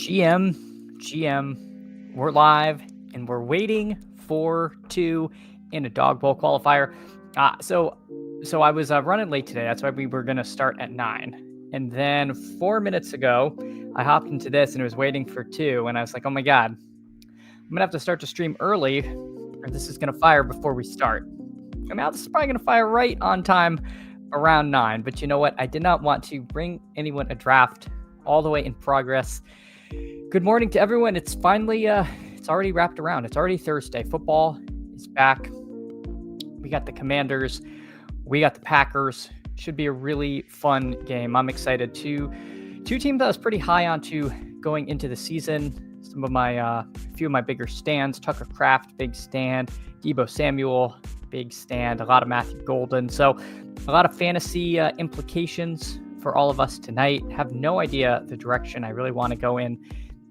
GM, we're live and we're waiting for two in a dog bowl qualifier. So I was running late today. That's why we were going to start at 9. And then 4 minutes ago, I hopped into this and it was waiting for two. And I was like, oh my God, I'm going to have to start the stream early or this is going to fire before we start. I mean, this is probably going to fire right on time around 9. But you know what? I did not want to bring anyone a draft all the way in progress. Good morning to everyone. It's finally, it's already wrapped around. It's already Thursday. Football is back. We got the Commanders. We got the Packers. Should be a really fun game. I'm excited. Two teams I was pretty high on to going into the season. Some of my, few of my bigger stands. Tucker Kraft, big stand. Deebo Samuel, big stand. A lot of Matthew Golden. So a lot of fantasy implications for all of us tonight. Have no idea the direction I really want to go in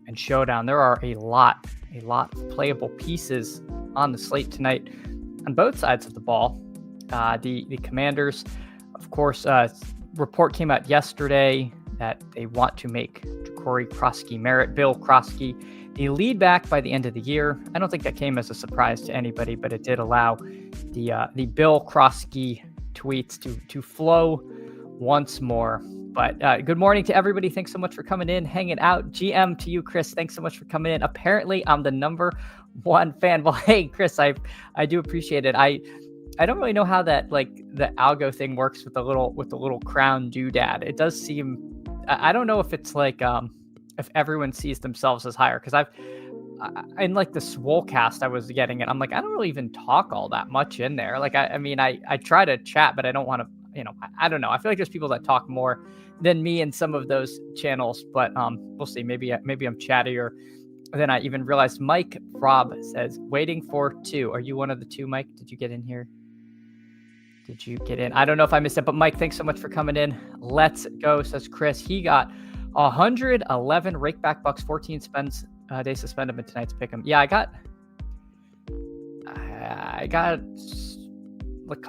and showdown. There are a lot of playable pieces on the slate tonight on both sides of the ball. The Commanders, of course, report came out yesterday that they want to make Corey Krosky Merritt, Bill Krosky, the lead back by the end of the year. I don't think that came as a surprise to anybody, but it did allow the Bill Krosky tweets to flow once more. But good morning to everybody. Thanks so much for coming in, hanging out. GM to you, Chris. Thanks so much for coming in. Apparently, I'm the number one fan. Well, hey, Chris, I do appreciate it. I don't really know how that the algo thing works with the little crown doodad. It does seem. I don't know if it's if everyone sees themselves as higher, because in the Swolecast I was getting it. I'm like, I don't really even talk all that much in there. I try to chat, but I don't want to. I don't know. I feel like there's people that talk more than me in some of those channels, but we'll see. Maybe I'm chattier than I even realized. Mike Rob says, waiting for two. Are you one of the two, Mike? Did you get in here? Did you get in? I don't know if I missed it, but Mike, thanks so much for coming in. Let's go, says Chris. He got 111 rakeback bucks, 14 days suspended in tonight's pick 'em. Yeah, I got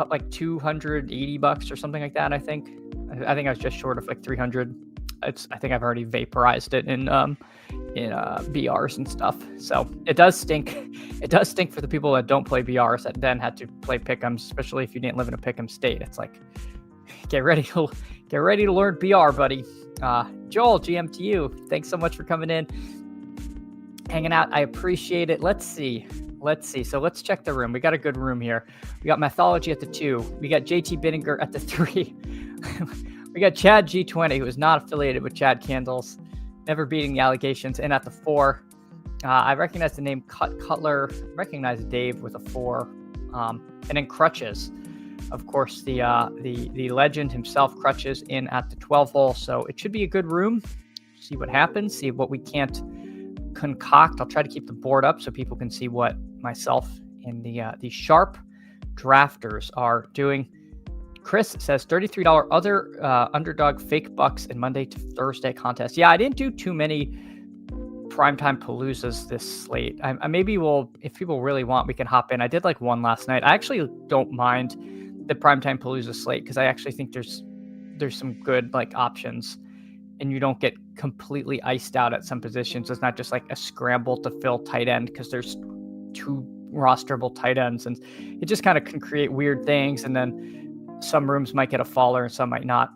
like 280 bucks or something like that. I think I was just short of 300. I think I've already vaporized it in BRs and stuff. So it does stink. It does stink for the people that don't play BRs that then had to play pick'ems, especially if you didn't live in a pick'em state. It's like, get ready to learn BR, buddy. Joel, GM to you. Thanks so much for coming in, hanging out. I appreciate it. Let's see. So let's check the room. We got a good room here. We got Mythology at the 2. We got JT Bittinger at the 3. We got Chad G20, who is not affiliated with Chad Candles, never beating the allegations, and at the 4. I recognize the name Cutler. Recognize Dave with a 4. And then Crutches. Of course, the legend himself, Crutches, in at the 12 hole. So it should be a good room. See what happens. See what we can't concoct. I'll try to keep the board up so people can see what myself and the sharp drafters are doing. Chris says $33 other underdog fake bucks in Monday to Thursday contest. Yeah, I didn't do too many primetime paloozas this slate. I maybe will, if people really want, we can hop in. I did one last night. I actually don't mind the primetime palooza slate because I actually think there's some good options, and you don't get completely iced out at some positions. It's not just a scramble to fill tight end because there's 2 rosterable tight ends, and it just kind of can create weird things. And then some rooms might get a faller and some might not.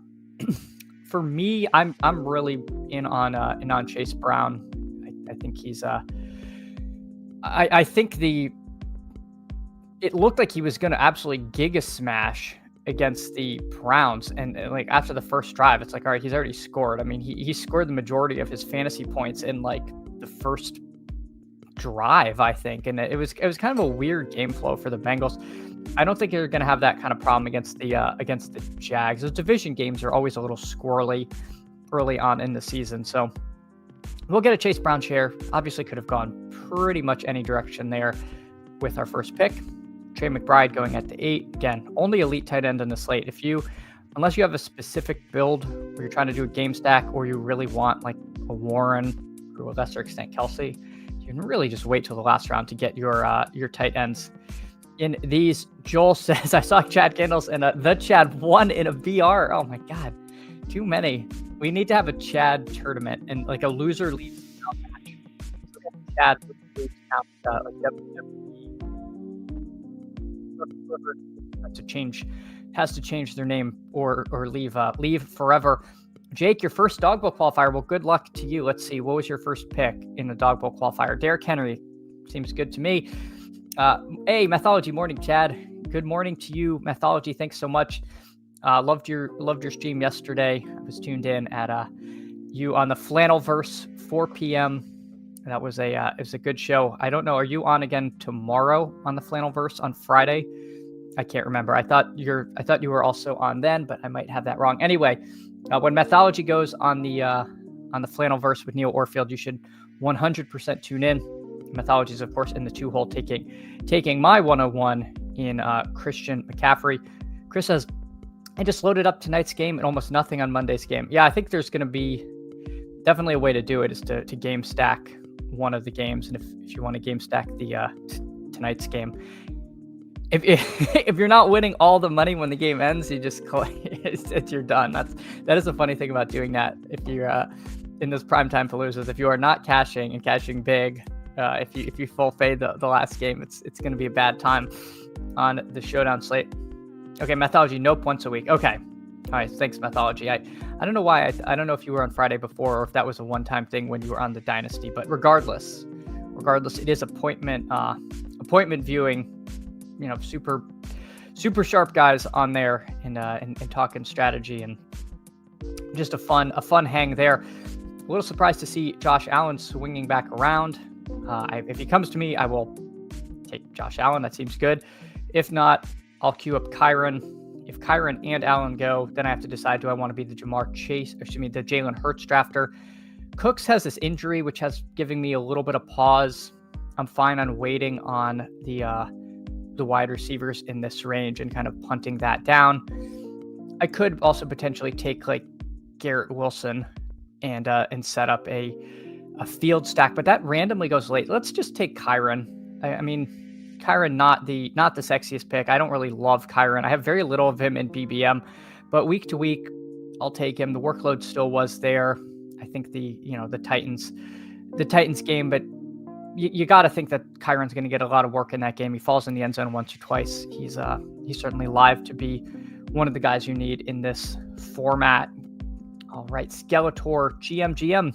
For me, I'm really in on Chase Brown. I think he's I think it looked like he was going to absolutely giga smash against the Browns, and after the first drive, it's all right, he's already scored. I mean, he scored the majority of his fantasy points in the first drive, I think, and it was kind of a weird game flow for the Bengals. I don't think they're going to have that kind of problem against the Jags. Those division games are always a little squirrely early on in the season, so we'll get a Chase Brown share. Obviously, could have gone pretty much any direction there with our first pick. Trey McBride going at the 8. Again, only elite tight end in the slate. Unless you have a specific build where you're trying to do a game stack, or you really want a Warren, or to a lesser extent Kelsey, you can really just wait till the last round to get your tight ends in these. Joel says, I saw Chad Candles and the Chad won in a VR. Oh my God, too many. We need to have a Chad tournament and a loser leaves chat like WWE has to change their name or leave forever. Jake, your first dog bowl qualifier. Well, good luck to you. Let's see. What was your first pick in the dog bowl qualifier? Derrick Henry seems good to me. Hey, Methodology morning, Chad. Good morning to you, Methodology. Thanks so much. Loved your stream yesterday. I was tuned in at you on the Flannelverse 4 p.m. That was it was a good show. I don't know. Are you on again tomorrow on the Flannelverse on Friday? I can't remember. I thought you were also on then, but I might have that wrong. Anyway, when Methodology goes on the Flannelverse with Neil Orfield, you should 100% tune in. Methodology is, of course, in the 2-hole taking my 101 in Christian McCaffrey. Chris says, I just loaded up tonight's game and almost nothing on Monday's game. Yeah, I think there's going to be definitely a way to do it is to game stack one of the games. And if you want to game stack the tonight's game, if you're not winning all the money when the game ends, you just you're done. That is a funny thing about doing that. If you're in this primetime Paloozas, if you are not cashing and cashing big, if you full fade the last game, it's going to be a bad time on the showdown slate. Okay, Methodology, nope, once a week. Okay. All right, thanks, Methodology. I don't know why. I don't know if you were on Friday before or if that was a one-time thing when you were on the Dynasty, but regardless, it is appointment viewing. You know, super sharp guys on there and talking strategy and just a fun hang there. A little surprised to see Josh Allen swinging back around. If he comes to me, I will take Josh Allen. That seems good. If not, I'll queue up Kyron. If Kyron and Allen go, then I have to decide, do I want to be the the Jalen Hurts drafter? Cooks has this injury, which has given me a little bit of pause. I'm fine on waiting on the wide receivers in this range and kind of punting that down. I could also potentially take like Garrett Wilson and set up a field stack, but that randomly goes late. Let's just take Kyron. I mean, Kyron, not the sexiest pick. I don't really love Kyron. I have very little of him in BBM, but week to week, I'll take him. The workload still was there. I think the Titans game, but you got to think that Kyron's going to get a lot of work in that game. He falls in the end zone once or twice. He's certainly live to be one of the guys you need in this format. All right, Skeletor, GM.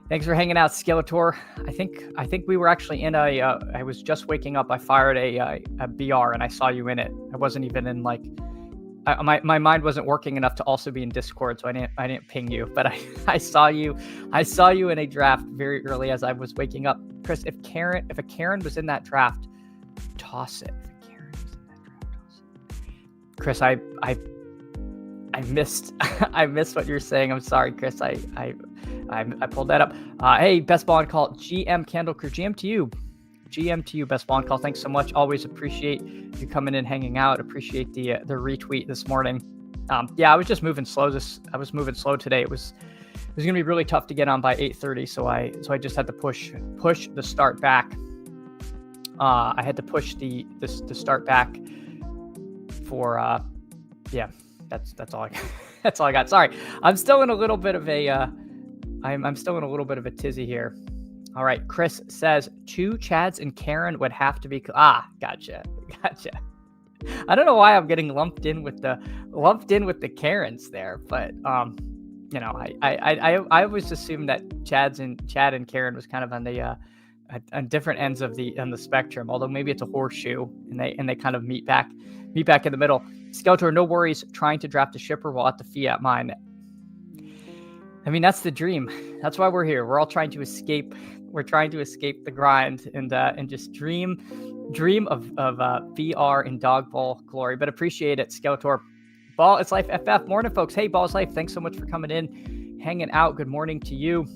Thanks for hanging out, Skeletor. I think we were actually in I was just waking up. I fired a BR and I saw you in it. I wasn't even in my mind wasn't working enough to also be in Discord, so I didn't ping you. But I saw you in a draft very early as I was waking up. Chris, if a Karen was in that draft, toss it. If a Karen was in that draft, toss it. Chris, I missed I missed what you're saying. I'm sorry, Chris. I pulled that up. Hey, best ball on call, GM Candle Crew. GM to you, best ball on call. Thanks so much. Always appreciate you coming in, hanging out. Appreciate the retweet this morning. I was just moving slow. I was moving slow today. It was gonna be really tough to get on by 8:30, so I just had to push the start back. I had to push the start back for that's all I got. That's all I got. Sorry, I'm still in a little bit of a I'm still in a little bit of a tizzy here. All right, Chris says 2 Chads and Karen would have to be gotcha. I don't know why I'm getting lumped in with the Karens there, but I always assumed that Chad and Karen was kind of on the on different ends of the spectrum, although maybe it's a horseshoe and they kind of meet back in the middle. Skeletor, no worries trying to draft a shipper while at the Fiat mine. I mean, that's the dream. That's why we're here. We're all trying to escape. We're trying to escape the grind and just dream of VR and dog bowl glory. But appreciate it, Skeletor. Ball is Life FF. Morning, folks. Hey, Ball is Life. Thanks so much for coming in, hanging out. Good morning to you.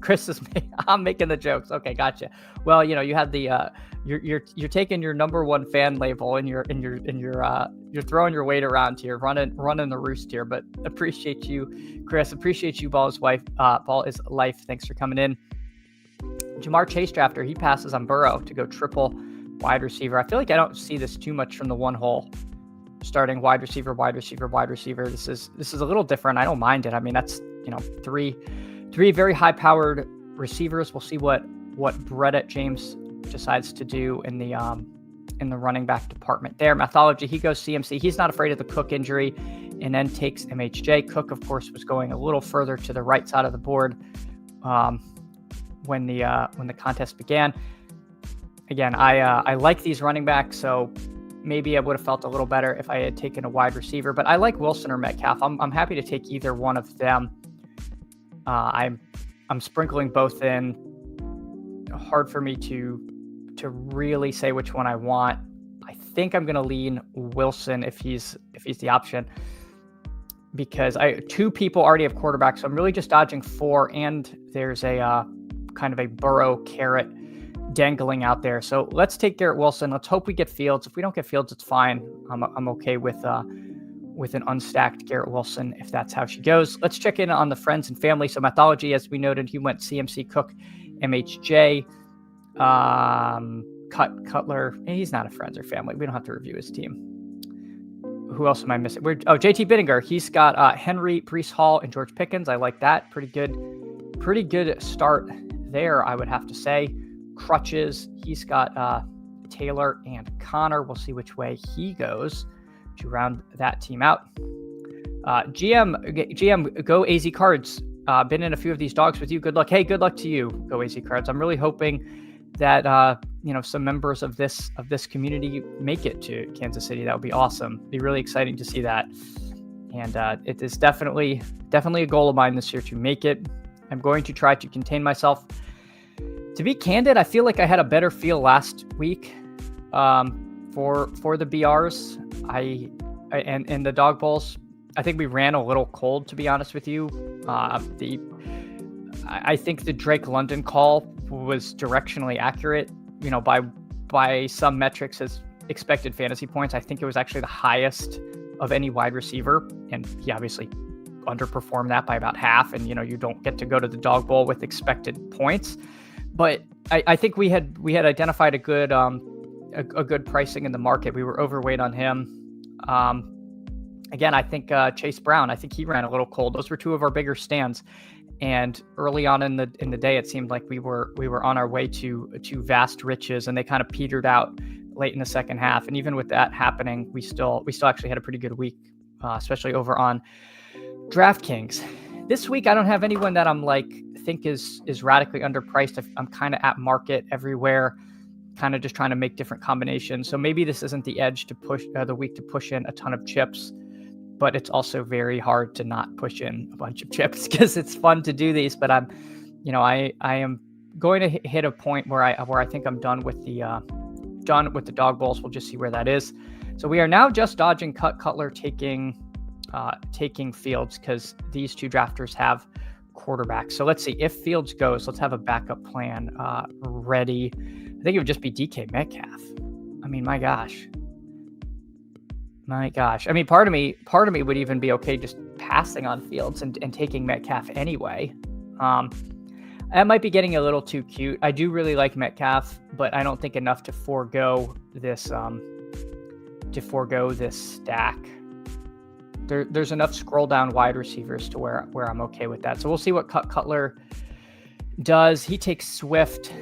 Chris is I'm making the jokes. Okay, gotcha. Well, you had the you're taking your number one fan label and you're throwing your weight around here, running the roost here. But appreciate you, Chris. Appreciate you, Ball is Life. Thanks for coming in. Jamar Chase drafter, he passes on Burrow to go triple wide receiver. I feel like I don't see this too much from the one hole. Starting wide receiver. This is a little different. I don't mind it. I mean, that's three very high-powered receivers. We'll see what Brett James decides to do in the running back department there. Mathology, he goes CMC. He's not afraid of the Cook injury and then takes MHJ. Cook, of course, was going a little further to the right side of the board when the contest began. Again, I like these running backs, so maybe I would have felt a little better if I had taken a wide receiver, but I like Wilson or Metcalf. I'm happy to take either one of them. I'm sprinkling both in. Hard for me to really say which one I want. I think I'm going to lean Wilson if he's the option, because two people already have quarterbacks, so I'm really just dodging 4, and there's a kind of a Burrow carrot dangling out there. So let's take Garrett Wilson. Let's hope we get Fields. If we don't get Fields, it's fine. I'm okay with an unstacked Garrett Wilson if that's how she goes. Let's check in on the friends and family. So Mathology, as we noted, he went CMC, Cook, MHJ, Cutler. He's not a friends or family. We don't have to review his team. Who else am I missing? JT Bittinger. He's got Henry, Breece Hall, and George Pickens. I like that. Pretty good start there, I would have to say. Crutches. He's got Taylor and Connor. We'll see which way he goes to round that team out. GM, go AZ Cards. Been in a few of these dogs with you. Good luck. Hey, good luck to you. Go AZ Cards. I'm really hoping that some members of this community make it to Kansas City. That would be awesome. Be really exciting to see that. And it is definitely a goal of mine this year to make it. I'm going to try to contain myself. To be candid, I feel like I had a better feel last week for the BRs. And the dog bowls. I think we ran a little cold, to be honest with you. I think the Drake London call was directionally accurate, by some metrics as expected fantasy points. I think it was actually the highest of any wide receiver, and he obviously underperformed that by about half. And you don't get to go to the dog bowl with expected points, but I think we had identified a good pricing in the market. We were overweight on him. Again, I think Chase Brown, I think he ran a little cold. Those were two of our bigger stands. And early on in the day, it seemed like we were on our way to vast riches, and they kind of petered out late in the second half. And even with that happening, we still actually had a pretty good week, especially over on DraftKings. This week, I don't have anyone that I'm think is radically underpriced. I'm kind of at market everywhere, kind of just trying to make different combinations. So maybe this isn't the edge to push the week to push in a ton of chips. But it's also very hard to not push in a bunch of chips because it's fun to do these. But I am going to hit a point where I think I'm done with the dog bowls. We'll just see where that is. So we are now just dodging Cutler taking Fields because these two drafters have quarterbacks. So let's see if Fields goes. Let's have a backup plan ready. I think it would just be DK Metcalf. I mean, my gosh. I mean, part of me would even be okay just passing on Fields and taking Metcalf anyway. That might be getting a little too cute. I do really like Metcalf, but I don't think enough to forego this stack. There's enough scroll down wide receivers to where I'm okay with that. So we'll see what Cutler does. He takes Swift.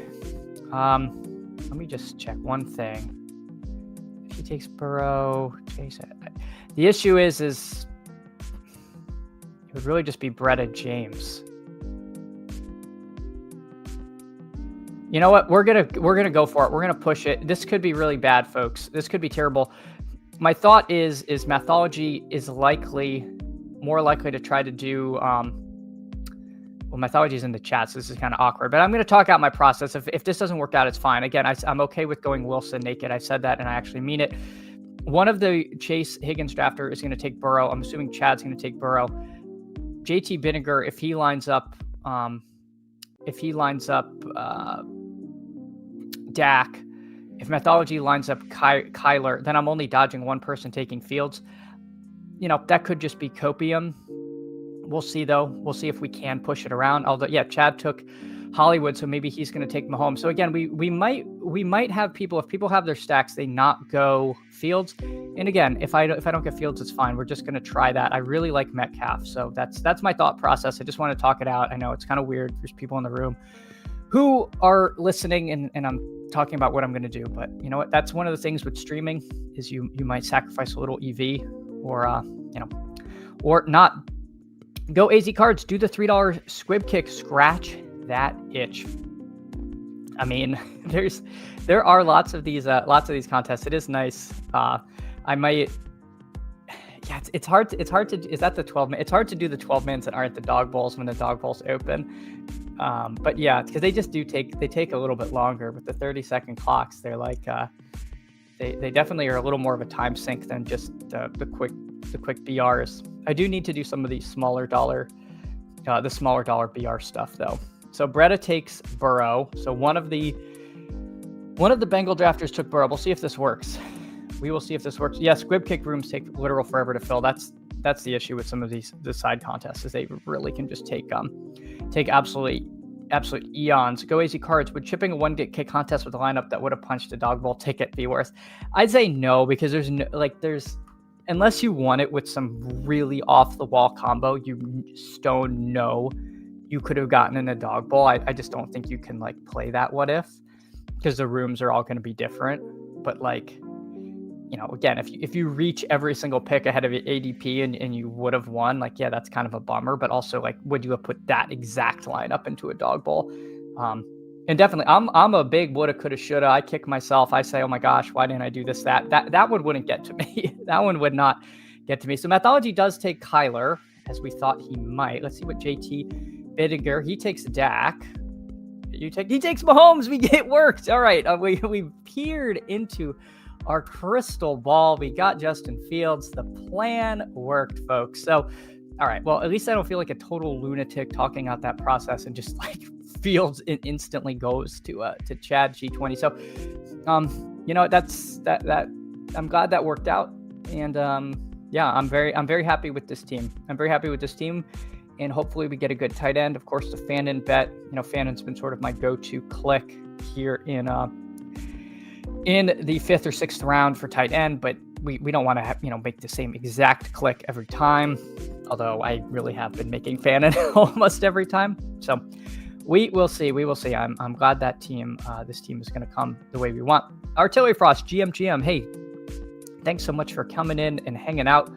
Let me just check one thing. He takes Burrow. The issue is it would really just be Brett James. You know what? We're gonna go for it. We're gonna push it. This could be really bad, folks. This could be terrible. My thought is Mathology is more likely to try to do. Mathology is in the chat, so this is kind of awkward. But I'm going to talk out my process. If this doesn't work out, it's fine. Again, I'm okay with going Wilson naked. I said that, and I actually mean it. One of the Chase Higgins drafter is going to take Burrow. I'm assuming Chad's going to take Burrow. JT Bittinger, if he lines up Dak, if Mathology lines up Kyler, then I'm only dodging one person taking Fields. That could just be copium. We'll see, though. We'll see if we can push it around. Although, yeah, Chad took Hollywood, so maybe he's going to take Mahomes. So again, we might have people, if people have their stacks, they not go Fields. And again, if I don't get Fields, it's fine. We're just going to try that. I really like Metcalf, so that's my thought process. I just want to talk it out. I know it's kind of weird. There's people in the room who are listening, and I'm talking about what I'm going to do. But you know what? That's one of the things with streaming is you might sacrifice a little EV, or or not. Go AZ Cards. Do the $3 squib kick. Scratch that itch. I mean, there are lots of these contests. It is nice. I might. Yeah, it's hard to. Is that the 12 man? It's hard to do the 12 mans that aren't the dog bowls when the dog bowls open. But yeah, because they just take a little bit longer with the 30-second clocks. They're like they definitely are a little more of a time sink than just the quick BRs. I do need to do some of these smaller dollar BR stuff though. So Bretta takes Burrow. So one of the Bengal drafters took Burrow. We'll see if this works. We will see if this works. Yeah, squib kick rooms take literal forever to fill. That's the issue with some of the side contests, is they really can just take absolute eons. Go AZ Cards. Would chipping a one kick contest with a lineup that would have punched a dog bowl ticket be worth? I'd say no, because there's unless you won it with some really off the wall combo, you stone no you could have gotten in a dog bowl. I just don't think you can like play that what if, because the rooms are all going to be different. But like, you know, again, if you reach every single pick ahead of ADP and you would have won, like, yeah, that's kind of a bummer. But also, like, would you have put that exact lineup into a dog bowl? And definitely, I'm a big woulda, coulda, shoulda. I kick myself. I say, oh my gosh, why didn't I do this? That one wouldn't get to me. That one would not get to me. So Mathology does take Kyler, as we thought he might. Let's see what JT Bidiger. He takes Dak. He takes Mahomes. It worked. All right. We peered into our crystal ball. We got Justin Fields. The plan worked, folks. So, all right. Well, at least I don't feel like a total lunatic talking out that process and just like Fields instantly goes to Chad G20. So, you know, that I'm glad that worked out. And yeah, I'm very happy with this team. And hopefully we get a good tight end. Of course, the Fannin bet. You know, Fannin's been sort of my go-to click here in the 5th or 6th round for tight end, but we don't want to make the same exact click every time. Although I really have been making Fannin almost every time. So we will see. I'm glad that this team is going to come the way we want. Artillery Frost, GM. Hey, thanks so much for coming in and hanging out.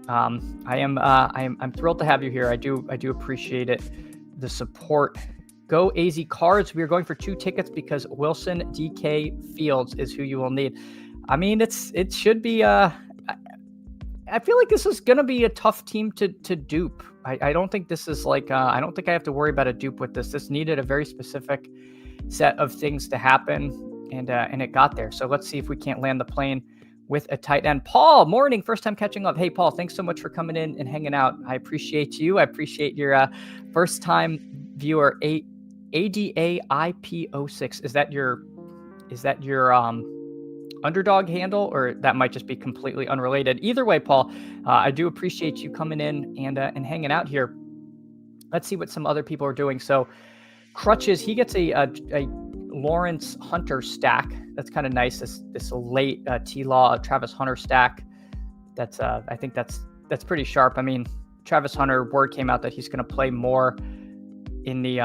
I'm thrilled to have you here. I do appreciate it. The support. Go AZ Cards. We are going for 2 tickets because Wilson, DK, Fields is who you will need. I mean, it should be. I feel like this is going to be a tough team to dupe. I don't think this is like. I don't think I have to worry about a dupe with this. This needed a very specific set of things to happen, and it got there. So let's see if we can't land the plane with a tight end. Paul, morning, first time catching up. Hey, Paul, thanks so much for coming in and hanging out. I appreciate you. I appreciate your first time viewer. ADAIP06. Is that your underdog handle, or that might just be completely unrelated? Either way, Paul, I do appreciate you coming in and hanging out here. Let's see what some other people are doing. So Crutches, he gets a Lawrence Hunter stack. That's kind of nice. This late T-Law Travis Hunter stack. That's I think that's pretty sharp. I mean, Travis Hunter, word came out that he's going to play more in the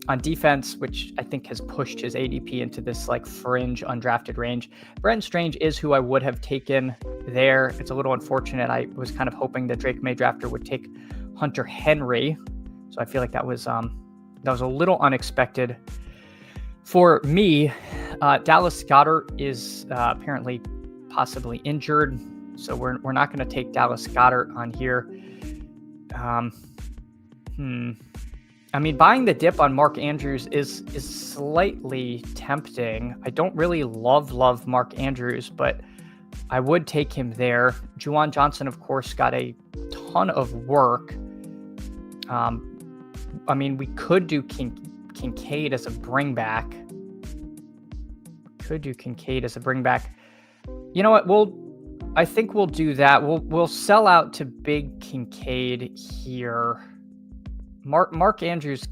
on defense, which I think has pushed his ADP into this like fringe undrafted range. Brenton Strange is who I would have taken there. It's a little unfortunate. I was kind of hoping that Drake May drafter would take Hunter Henry, so I feel like that was a little unexpected for me. Dallas Goedert is apparently possibly injured, so we're not going to take Dallas Goedert on here. I mean, buying the dip on Mark Andrews is slightly tempting. I don't really love Mark Andrews, but I would take him there. Juwan Johnson, of course, got a ton of work. I mean, we could do Kincaid as a bringback. You know what? I think we'll do that. We'll sell out to big Kincaid here. Mark Andrews.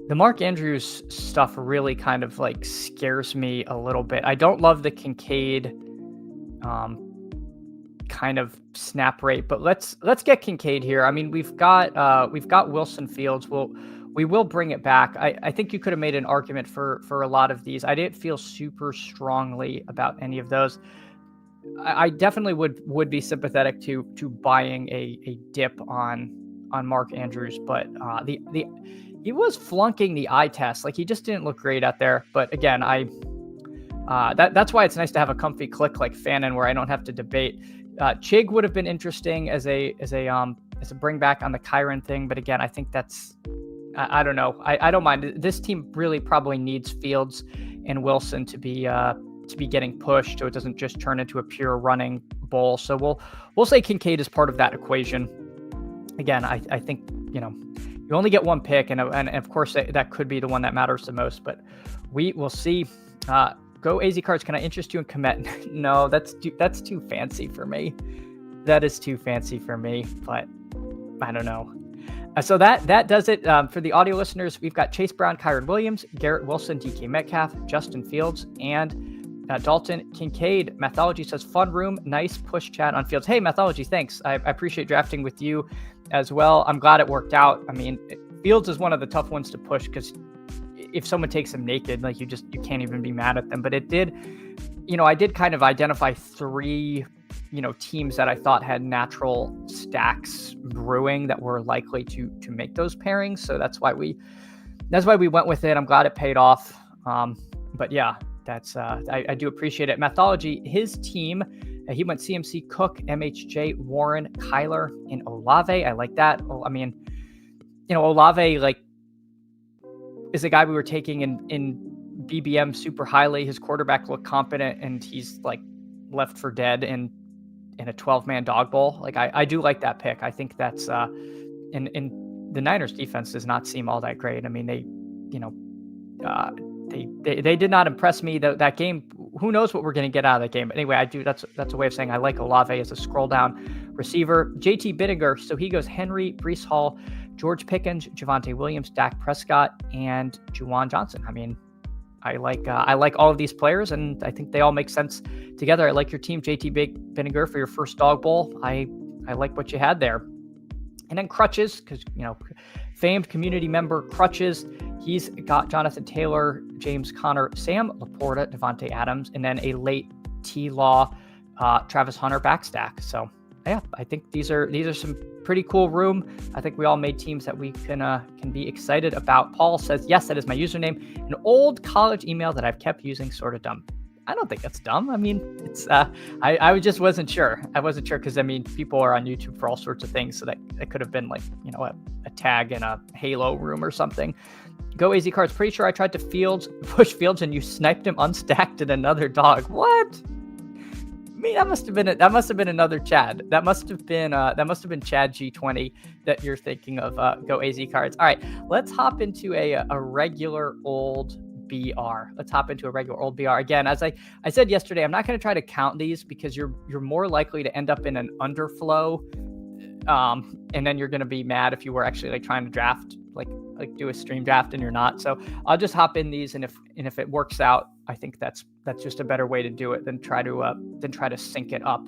The Mark Andrews stuff really kind of like scares me a little bit. I don't love the Kincaid kind of snap rate, but let's get Kincaid here. I mean, we've got Wilson Fields. We will bring it back. I think you could have made an argument for a lot of these. I didn't feel super strongly about any of those. I definitely would be sympathetic to buying a dip on Mark Andrews, but he was flunking the eye test. Like, he just didn't look great out there. But again, that's why it's nice to have a comfy click like Fannin where I don't have to debate. Chig would have been interesting as a bring back on the Kyron thing, but again, I think that's I don't know. I don't mind. This team really probably needs Fields and Wilson to be getting pushed, so it doesn't just turn into a pure running bowl. So we'll say Kincaid is part of that equation. Again, I think you only get one pick, and of course that could be the one that matters the most. But we will see. Go AZ Cards. Can I interest you in Komet? No, that's too fancy for me. That is too fancy for me. But I don't know. So that does it for the audio listeners. We've got Chase Brown, Kyron Williams, Garrett Wilson, DK Metcalf, Justin Fields, and Dalton Kincaid. Mathology says, fun room, nice push chat on Fields. Hey, Mathology, thanks. I appreciate drafting with you as well. I'm glad it worked out. I mean, Fields is one of the tough ones to push because if someone takes him naked, like you can't even be mad at them. But it did, I did kind of identify three, teams that I thought had natural stacks brewing that were likely to make those pairings. So that's why we went with it. I'm glad it paid off. But yeah, that's I do appreciate it. Mathology, his team, he went CMC, Cook, MHJ, Warren, Kyler, and Olave. I like that. I mean, Olave is a guy we were taking in BBM super highly. His quarterback looked competent, and he's left for dead in a 12-man dog bowl. I do like that pick. I think that's and the Niners defense does not seem all that great. I mean, they did not impress me. That game, who knows what we're going to get out of that game. But anyway, that's a way of saying I like Olave as a scroll down receiver. JT Bittinger, so he goes Henry, Breece Hall, George Pickens, Javonte Williams, Dak Prescott, and Juwan Johnson. I mean, I like all of these players, and I think they all make sense together. I like your team, JT Bittinger, for your first dog bowl. I like what you had there. And then Crutches, because, famed community member Crutches, he's got Jonathan Taylor, James Conner, Sam Laporta, Devontae Adams, and then a late T-Law, Travis Hunter backstack. So yeah, I think these are some pretty cool room. I think we all made teams that we can be excited about. Paul says, yes, that is my username. An old college email that I've kept using, sort of dumb. I don't think that's dumb. I mean, it's I just wasn't sure. I wasn't sure because, I mean, people are on YouTube for all sorts of things. So that could have been a tag in a Halo room or something. Go AZ Cards. Pretty sure I tried to push Fields and you sniped him unstacked in another dog. What? I mean, that must have been another Chad. That must have been Chad G20 that you're thinking of. Go AZ Cards. All right, let's hop into a regular old BR. Again, as I said yesterday, I'm not going to try to count these because you're more likely to end up in an underflow, and then you're going to be mad if you were actually trying to draft, do a stream draft and you're not. So I'll just hop in these, and if it works out, I think that's just a better way to do it than try to sync it up,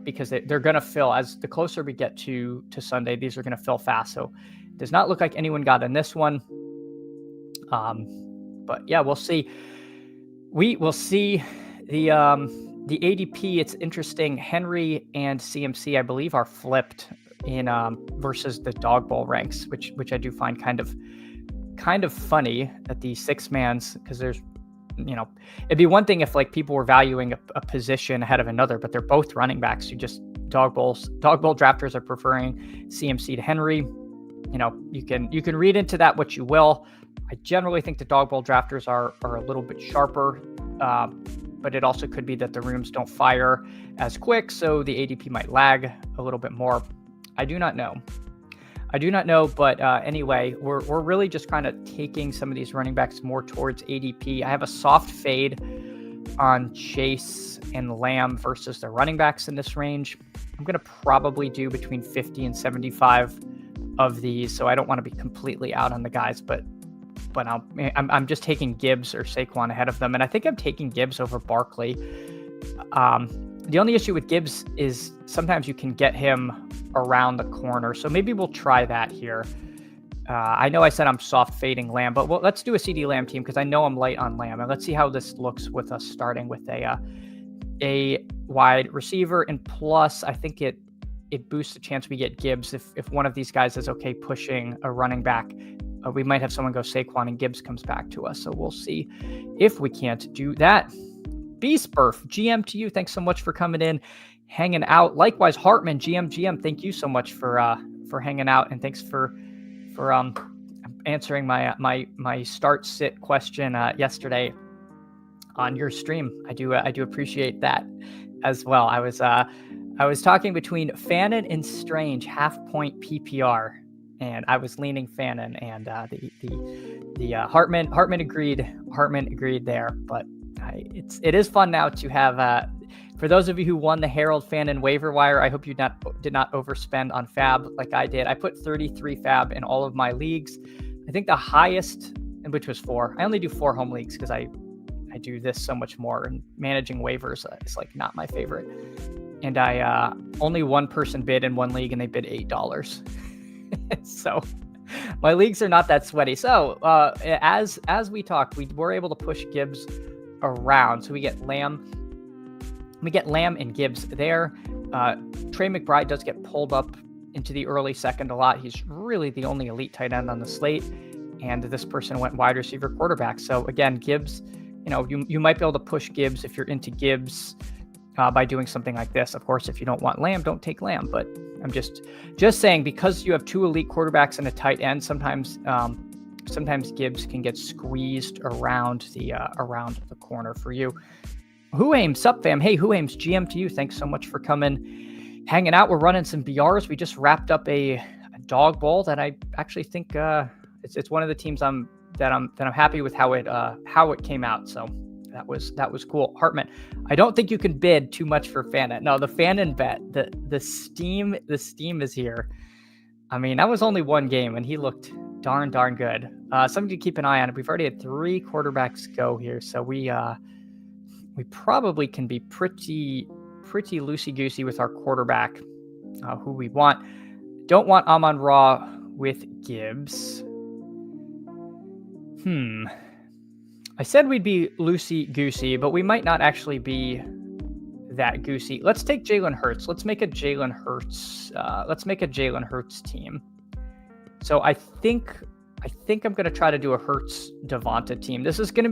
because they're going to fill as the closer we get to Sunday. These are going to fill fast. So it does not look like anyone got in this one. But yeah, we'll see. We will see the ADP. It's interesting. Henry and CMC, I believe, are flipped in versus the dog bowl ranks, which I do find kind of funny at the 6-mans, because there's, it'd be one thing if people were valuing a position ahead of another, but they're both running backs. You just dog bowl drafters are preferring CMC to Henry. You can read into that what you will. I generally think the dog bowl drafters are a little bit sharper, but it also could be that the rooms don't fire as quick, so the ADP might lag a little bit more. I do not know, but anyway, we're really just kind of taking some of these running backs more towards ADP. I have a soft fade on Chase and Lamb versus the running backs in this range. I'm going to probably do between 50 and 75 of these, so I don't want to be completely out on the guys, but I'm just taking Gibbs or Saquon ahead of them, and I think I'm taking Gibbs over Barkley. The only issue with Gibbs is sometimes you can get him around the corner, so maybe we'll try that here. I know I said I'm soft fading Lamb, but let's do a CD Lamb team because I know I'm light on Lamb, and let's see how this looks with us starting with a wide receiver, and plus I think it boosts the chance we get Gibbs if one of these guys is okay pushing a running back. We might have someone go Saquon and Gibbs comes back to us, so we'll see if we can't do that. Beastburf, GM to you. Thanks so much for coming in, hanging out. Likewise, Hartman, GM, thank you so much for hanging out, and thanks for answering my start sit question yesterday on your stream. I do appreciate that as well. I was talking between Fannin and Strange, half point PPR, and I was leaning Fannin, and the Hartman agreed there, but it is fun now to have for those of you who won the Harold Fannin waiver wire. I hope you did not overspend on fab like I did. I put 33 fab in all of my leagues. I think the highest, which was 4. I only do 4 home leagues because I do this so much more, and managing waivers is like not my favorite. And I only one person bid in one league, and they bid $8. So my leagues are not that sweaty. So as we talked, we were able to push Gibbs around, so we get Lamb and Gibbs there. Trey McBride does get pulled up into the early second a lot. He's really the only elite tight end on the slate, and this person went wide receiver quarterback. So again, Gibbs, you might be able to push Gibbs if you're into Gibbs by doing something like this. Of course, if you don't want Lamb, don't take Lamb, but I'm just saying, because you have 2 elite quarterbacks and a tight end, sometimes Gibbs can get squeezed around the corner for you. Who sup fam? Hey, Who GM to you. Thanks so much for coming, hanging out. We're running some BRs. We just wrapped up a dog bowl that I actually think it's one of the teams I'm happy with how it came out. So that was cool. Hartman, I don't think you can bid too much for Fannin. No, the Fannin bet, the steam is here. I mean, that was only one game, and he looked darn good. Something to keep an eye on. We've already had 3 quarterbacks go here, so we probably can be pretty loosey-goosey with our quarterback, who we want. Don't want Amon-Ra with Gibbs. I said we'd be loosey-goosey, but we might not actually be that goosey. Let's take Jalen Hurts. Let's make a Jalen Hurts team. So I think I'm going to try to do a Hurts Devonta team. This is going to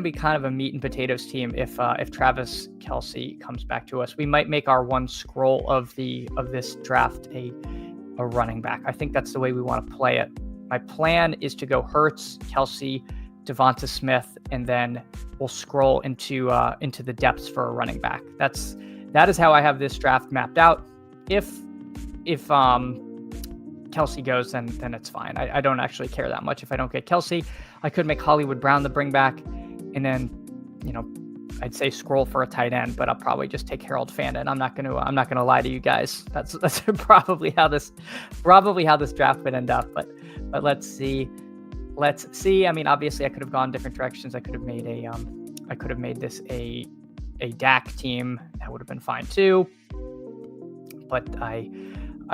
be kind of a meat and potatoes team if Travis Kelce comes back to us. We might make our one scroll of this draft a running back. I think that's the way we want to play it. My plan is to go Hurts, Kelce, Devonta Smith, and then we'll scroll into the depths for a running back. That is how I have this draft mapped out. If Kelce goes, then it's fine. I don't actually care that much if I don't get Kelce. I could make Hollywood Brown the bring back, and then I'd say scroll for a tight end, but I'll probably just take Harold Fannin. I'm not gonna lie to you guys. That's probably how this draft would end up. But let's see. I mean, obviously, I could have gone different directions. I could have made this a DAC team. That would have been fine too. But I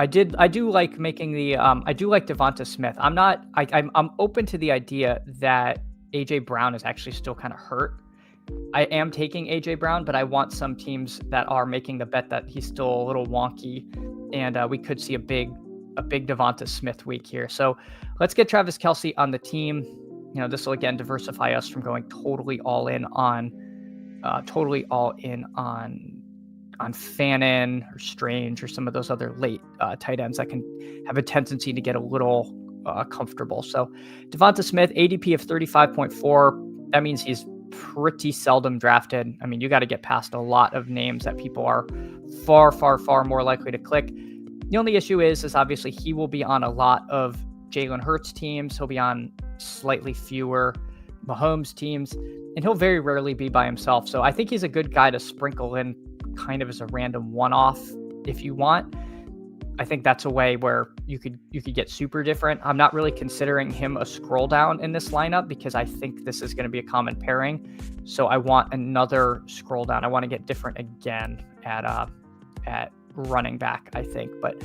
do like making the I do like Devonta Smith. I'm open to the idea that AJ Brown is actually still kind of hurt. I am taking AJ Brown, but I want some teams that are making the bet that he's still a little wonky, and we could see a big Devonta Smith week here. So let's get Travis Kelce on the team. This will again diversify us from going totally all in on Fannin or Strange or some of those other late tight ends that can have a tendency to get a little comfortable. So Devonta Smith, ADP of 35.4. That means he's pretty seldom drafted. I mean, you got to get past a lot of names that people are far more likely to click. The only issue is obviously he will be on a lot of Jalen Hurts teams. He'll be on slightly fewer Mahomes teams, and he'll very rarely be by himself. So I think he's a good guy to sprinkle in kind of as a random one-off if you want. I think that's a way where you could get super different. I'm not really considering him a scroll down in this lineup because I think this is going to be a common pairing. So I want another scroll down. I want to get different again at running back, I think. But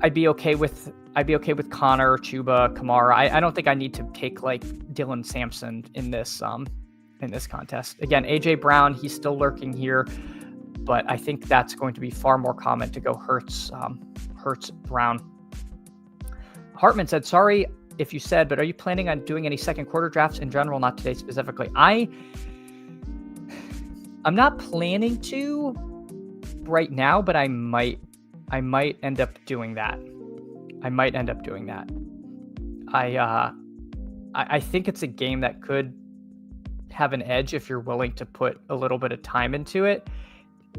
I'd be okay with Connor, Chuba, Kamara. I don't think I need to take like Dylan Sampson in this contest. Again, AJ Brown, he's still lurking here, but I think that's going to be far more common to go Hurts Brown. Hartman said, sorry if you said, but are you planning on doing any second quarter drafts in general? Not today specifically. I'm not planning to right now, but I might end up doing that. I think it's a game that could have an edge if you're willing to put a little bit of time into it.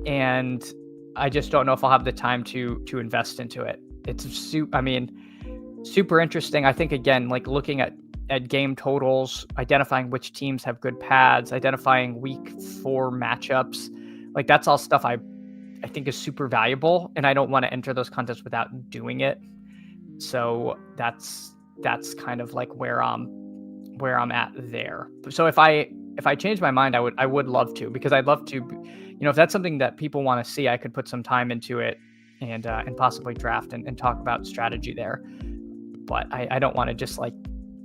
And I just don't know if I'll have the time to invest into it. It's super interesting. I think, again, like looking at game totals, identifying which teams have good pads, identifying week 4 matchups, like that's all stuff I think is super valuable, and I don't want to enter those contests without doing it. So that's kind of like where I'm at there. So if I change my mind, I would love to, because I'd love to, if that's something that people want to see, I could put some time into it and possibly draft and talk about strategy there. But I don't want to just like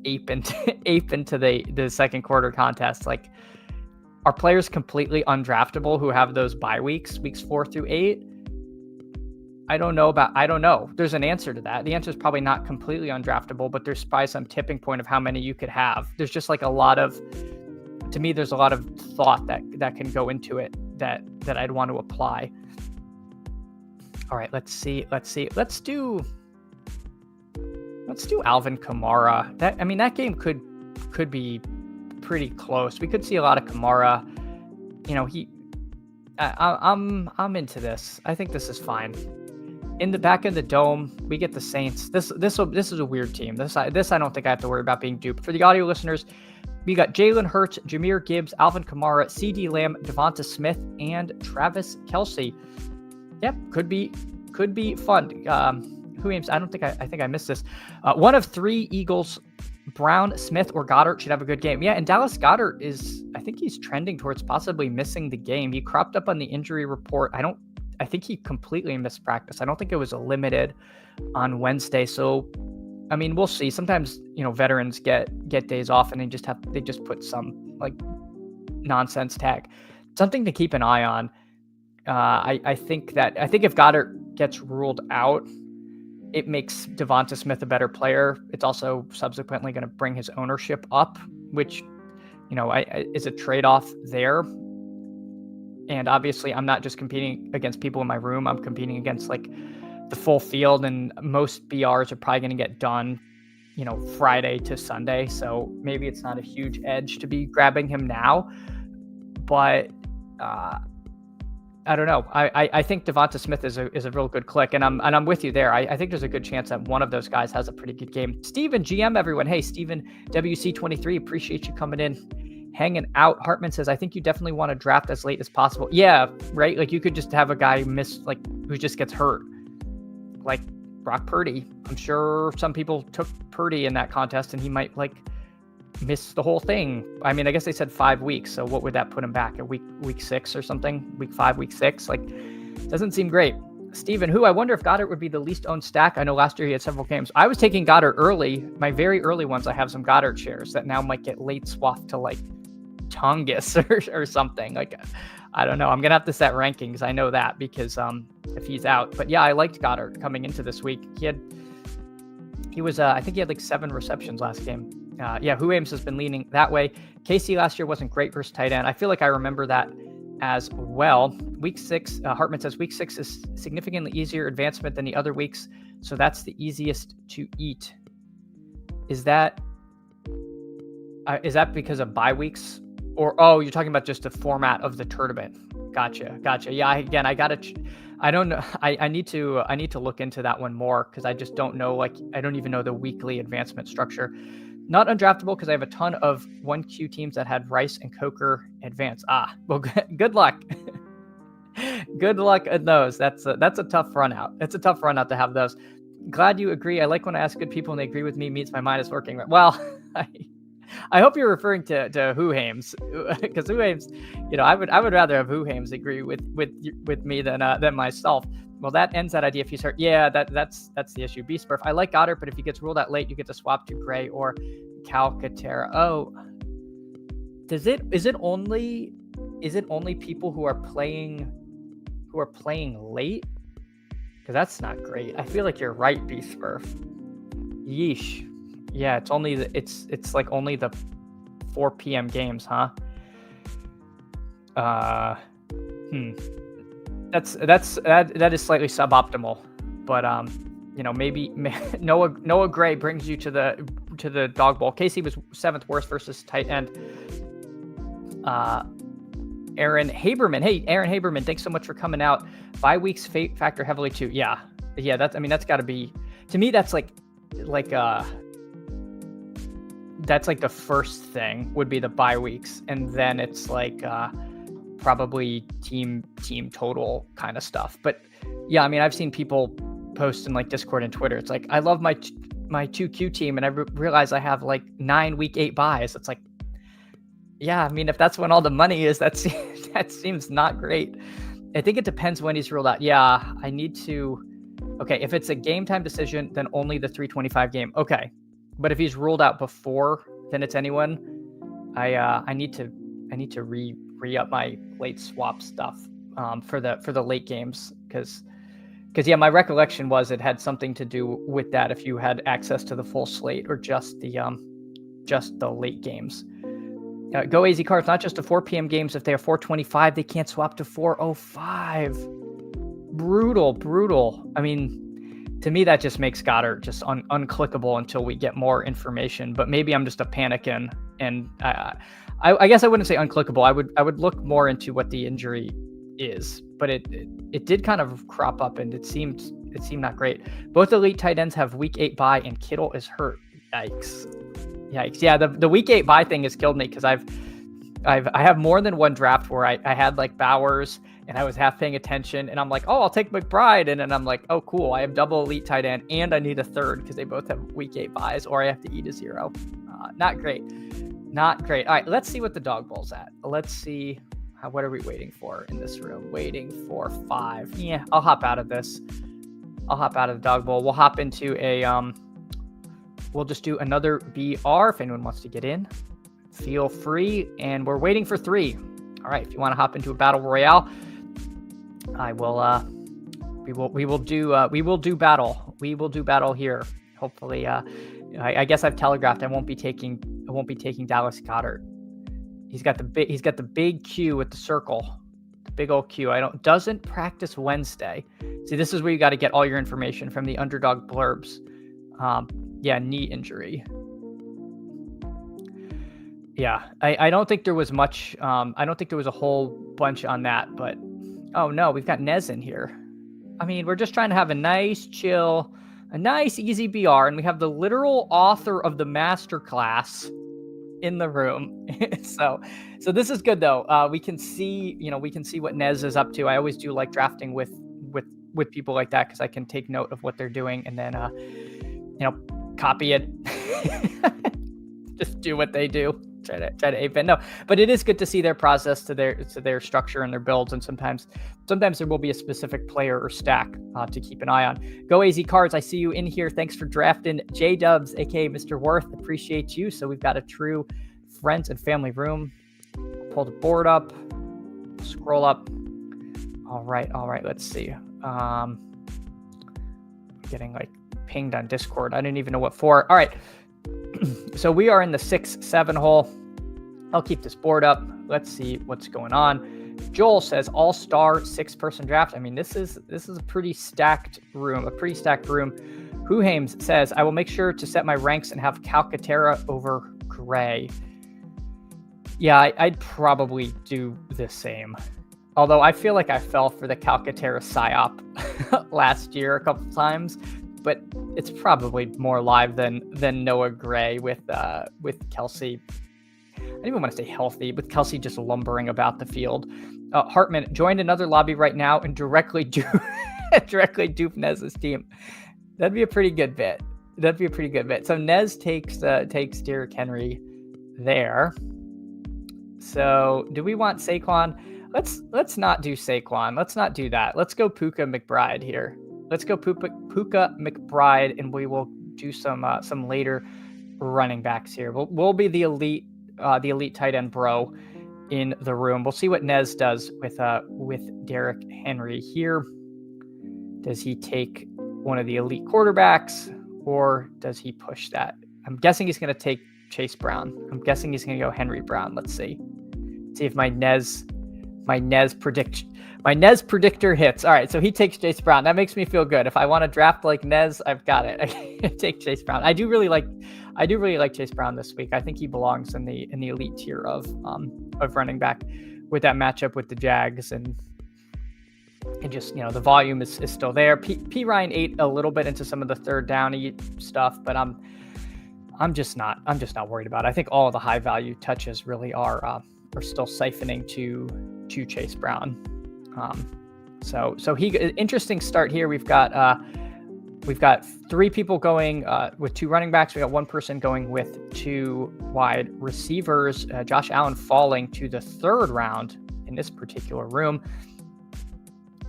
ape into the second quarter contest. Like, are players completely undraftable who have those bye weeks 4 through 8? I don't know. There's an answer to that. The answer is probably not completely undraftable, but there's probably some tipping point of how many you could have. There's just like to me, there's a lot of thought that can go into it that I'd want to apply. All right, let's see. Let's do Alvin Kamara. That game could be pretty close. We could see a lot of Kamara. I'm into this. I think this is fine. In the back of the dome, we get the Saints. This is a weird team. This I don't think I have to worry about being duped. For the audio listeners, we got Jalen Hurts, Jahmyr Gibbs, Alvin Kamara, CeeDee Lamb, Devonta Smith, and Travis Kelce. Yep, could be fun. Who aims? I think I missed this. One of 3 Eagles, Brown, Smith, or Goddard should have a good game. Yeah, and Dallas Goedert I think he's trending towards possibly missing the game. He cropped up on the injury report. I think he completely missed practice. I don't think it was limited on Wednesday. So, we'll see. Sometimes, veterans get days off and they just put some like nonsense tag. Something to keep an eye on. I think if Goddard gets ruled out, it makes Devonta Smith a better player. It's also subsequently going to bring his ownership up, which, is a trade-off there. And obviously, I'm not just competing against people in my room. I'm competing against like the full field, and most BRs are probably going to get done, Friday to Sunday. So maybe it's not a huge edge to be grabbing him now, but I don't know. I think Devonta Smith is a real good click, and I'm with you there. I think there's a good chance that one of those guys has a pretty good game. Steven, GM, everyone. Hey, Steven, WC23, appreciate you coming in, hanging out. Hartman says, I think you definitely want to draft as late as possible. Yeah, right? Like, you could just have a guy who just gets hurt. Like Brock Purdy. I'm sure some people took Purdy in that contest, and he might, miss the whole thing. I guess they said 5 weeks. So what would that put him back at week 6 or something? Week 5, week 6? Doesn't seem great. Steven, I wonder if Goddard would be the least owned stack. I know last year he had several games. I was taking Goddard early. My very early ones, I have some Goddard shares that now might get late swapped to Tungus or something. I don't know. I'm going to have to set rankings. I know that because if he's out. But yeah, I liked Goddard coming into this week. I think he had 7 receptions last game. Who Ames has been leaning that way. Casey last year wasn't great versus tight end. I feel like I remember that as well. Week 6, Hartman says week 6 is significantly easier advancement than the other weeks, so that's the easiest to eat. Is that because of bye weeks? Or, you're talking about just the format of the tournament. Gotcha. Yeah, again, I don't know. I need to look into that one more, because I just don't know. I don't even know the weekly advancement structure. Not undraftable because I have a ton of 1Q teams that had Rice and Coker advance. Well, good luck. Good luck at those. That's a tough run out. It's a tough run out to have those. Glad you agree. I like when I ask good people and they agree with me. Means my mind is working. Well, I hope you're referring to Who Hames, because Who Hames, I would rather have Who Hames agree with me than myself. Well, that ends that idea if he's hurt. Yeah, that's the issue. B Smurf. I like Goddard, but if he gets ruled out late, you get to swap to Gray or Calcaterra. Oh, is it only people who are playing late? Because that's not great. I feel like you're right, B Smurf. Yeesh. Yeah, it's only it's like only the 4 p.m. games, huh? That is slightly suboptimal, but maybe Noah Gray brings you to the dog bowl. Casey was 7th worst versus tight end. Aaron Haberman. Hey, Aaron Haberman, thanks so much for coming out. Bye weeks factor heavily too. Yeah. That's got to be, to me, that's like that's like the first thing would be the bye weeks, and then it's like probably team total kind of stuff. But yeah, I mean, I've seen people post in like Discord and Twitter. It's like, I love my 2Q team, and I realize I have like 9 week 8 buys. It's like, yeah, I mean, if that's when all the money is, that seems not great. I think it depends when he's ruled out. Yeah, I need to. Okay, if it's a game time decision, then only the 325 game. Okay, but if he's ruled out before, then it's anyone. I need to re-up my late swap stuff for the late games, because yeah, my recollection was it had something to do with that if you had access to the full slate or just the late games. Go AZ Cards, not just the 4 p.m. games. If they are 425, they can't swap to 405. Brutal. I mean, to me, that just makes Goddard just unclickable until we get more information. But maybe I'm just a panicking, and I guess I wouldn't say unclickable. I would look more into what the injury is. But it did kind of crop up, and it seemed not great. Both elite tight ends have week 8 bye, and Kittle is hurt. Yikes. Yeah, the week 8 bye thing has killed me, because I have more than one draft where I had like Bowers and I was half paying attention, and I'm like, oh, I'll take McBride, and then I'm like, oh, cool, I have double elite tight end and I need a third because they both have week 8 buys, or I have to eat a 0. Not great. All right, let's see what the dog bowl's at. Let's see what are we waiting for in this room? Waiting for 5. Yeah, I'll hop out of this. I'll hop out of the dog bowl. We'll hop into we'll just do another BR. If anyone wants to get in, feel free. And we're waiting for 3. All right. If you want to hop into a battle royale, I will. We will do battle. We will do battle here. Hopefully, I guess I've telegraphed I won't be taking Dallas Goedert. He's got the big Q with the circle, the big old Q. Doesn't practice Wednesday. See, this is where you got to get all your information from the underdog blurbs. Yeah, knee injury. Yeah, I don't think there was much. I don't think there was a whole bunch on that. But oh no, we've got Nez in here. I mean, we're just trying to have a nice chill, a nice easy BR, and we have the literal author of the masterclass in the room. so this is good though. We can see what Nez is up to. I always do like drafting with people like that, because I can take note of what they're doing and then copy it. Just do what they do. Try to ape it. No, but it is good to see their process, to their structure and their builds, and sometimes there will be a specific player or stack to keep an eye on. Go AZ Cards, I see you in here. Thanks for drafting J Dubs, aka Mr. Worth. Appreciate you. So we've got a true friends and family room. Pull the board up, scroll up. All right. Let's see. Getting like pinged on Discord. I didn't even know what for. All right. So we are in the 6-7 hole. I'll keep this board up. Let's see what's going on. Joel says all-star 6-person draft. I mean, this is a pretty stacked room. Who Hames says, I will make sure to set my ranks and have Calcaterra over Gray. Yeah, I'd probably do the same. Although I feel like I fell for the Calcaterra psyop last year a couple times. But it's probably more live than Noah Gray with Kelsey. don't even want to say healthy, with Kelsey just lumbering about the field. Hartman joined another lobby right now and directly dupe Nez's team. That'd be a pretty good bit. So Nez takes Derrick Henry there. So do we want Saquon? Let's not do Saquon. Let's not do that. Let's go Puka McBride here. Let's go Puka McBride, and we will do some later running backs here. We'll be the elite tight end bro in the room. We'll see what Nez does with Derrick Henry here. Does he take one of the elite quarterbacks, or does he push that? I'm guessing he's going to take Chase Brown. I'm guessing he's going to go Henry Brown. Let's see if my Nez predictor hits. All right, so he takes Chase Brown. That makes me feel good. If I want to draft like Nez, I've got it. I can take Chase Brown. I do really like Chase Brown this week. I think he belongs in the elite tier of running back with that matchup with the Jags, and just, the volume is still there. P Ryan ate a little bit into some of the third downy stuff, but I'm just not worried about it. I think all of the high value touches really are still siphoning to Chase Brown. So he interesting start here. We've got 3 people going with 2 running backs. We got 1 person going with 2 wide receivers. Josh Allen falling to the 3rd round in this particular room.